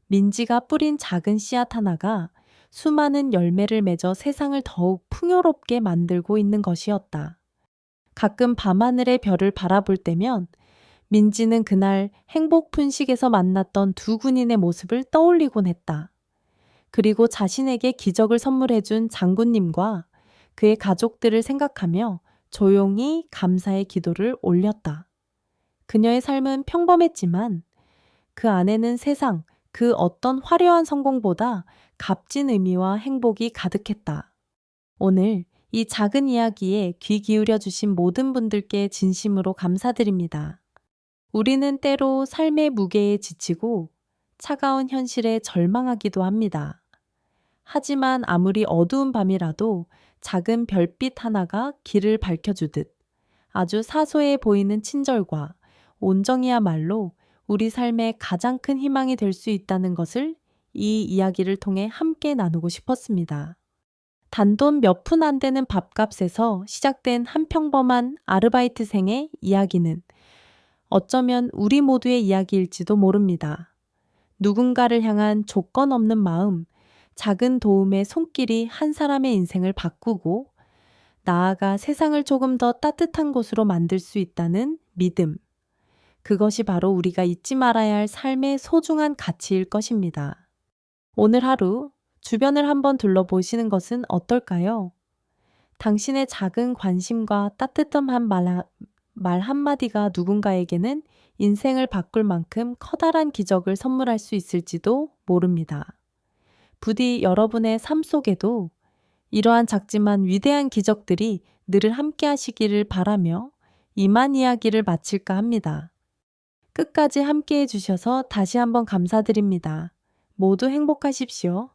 민지가 뿌린 작은 씨앗 하나가 수많은 열매를 맺어 세상을 더욱 풍요롭게 만들고 있는 것이었다. 가끔 밤하늘의 별을 바라볼 때면 민지는 그날 행복분식에서 만났던 두 군인의 모습을 떠올리곤 했다. 그리고 자신에게 기적을 선물해준 장군님과 그의 가족들을 생각하며 조용히 감사의 기도를 올렸다. 그녀의 삶은 평범했지만 그 안에는 세상 그 어떤 화려한 성공보다 값진 의미와 행복이 가득했다. 오늘 이 작은 이야기에 귀 기울여 주신 모든 분들께 진심으로 감사드립니다. 우리는 때로 삶의 무게에 지치고 차가운 현실에 절망하기도 합니다. 하지만 아무리 어두운 밤이라도 작은 별빛 하나가 길을 밝혀주듯 아주 사소해 보이는 친절과 온정이야말로 우리 삶의 가장 큰 희망이 될 수 있다는 것을 이 이야기를 통해 함께 나누고 싶었습니다. 단돈 몇 푼 안 되는 밥값에서 시작된 한 평범한 아르바이트생의 이야기는 어쩌면 우리 모두의 이야기일지도 모릅니다. 누군가를 향한 조건 없는 마음, 작은 도움의 손길이 한 사람의 인생을 바꾸고 나아가 세상을 조금 더 따뜻한 곳으로 만들 수 있다는 믿음. 그것이 바로 우리가 잊지 말아야 할 삶의 소중한 가치일 것입니다. 오늘 하루 주변을 한번 둘러보시는 것은 어떨까요? 당신의 작은 관심과 따뜻한 말 한마디가 누군가에게는 인생을 바꿀 만큼 커다란 기적을 선물할 수 있을지도 모릅니다. 부디 여러분의 삶 속에도 이러한 작지만 위대한 기적들이 늘 함께 하시기를 바라며 이만 이야기를 마칠까 합니다. 끝까지 함께 해주셔서 다시 한번 감사드립니다. 모두 행복하십시오.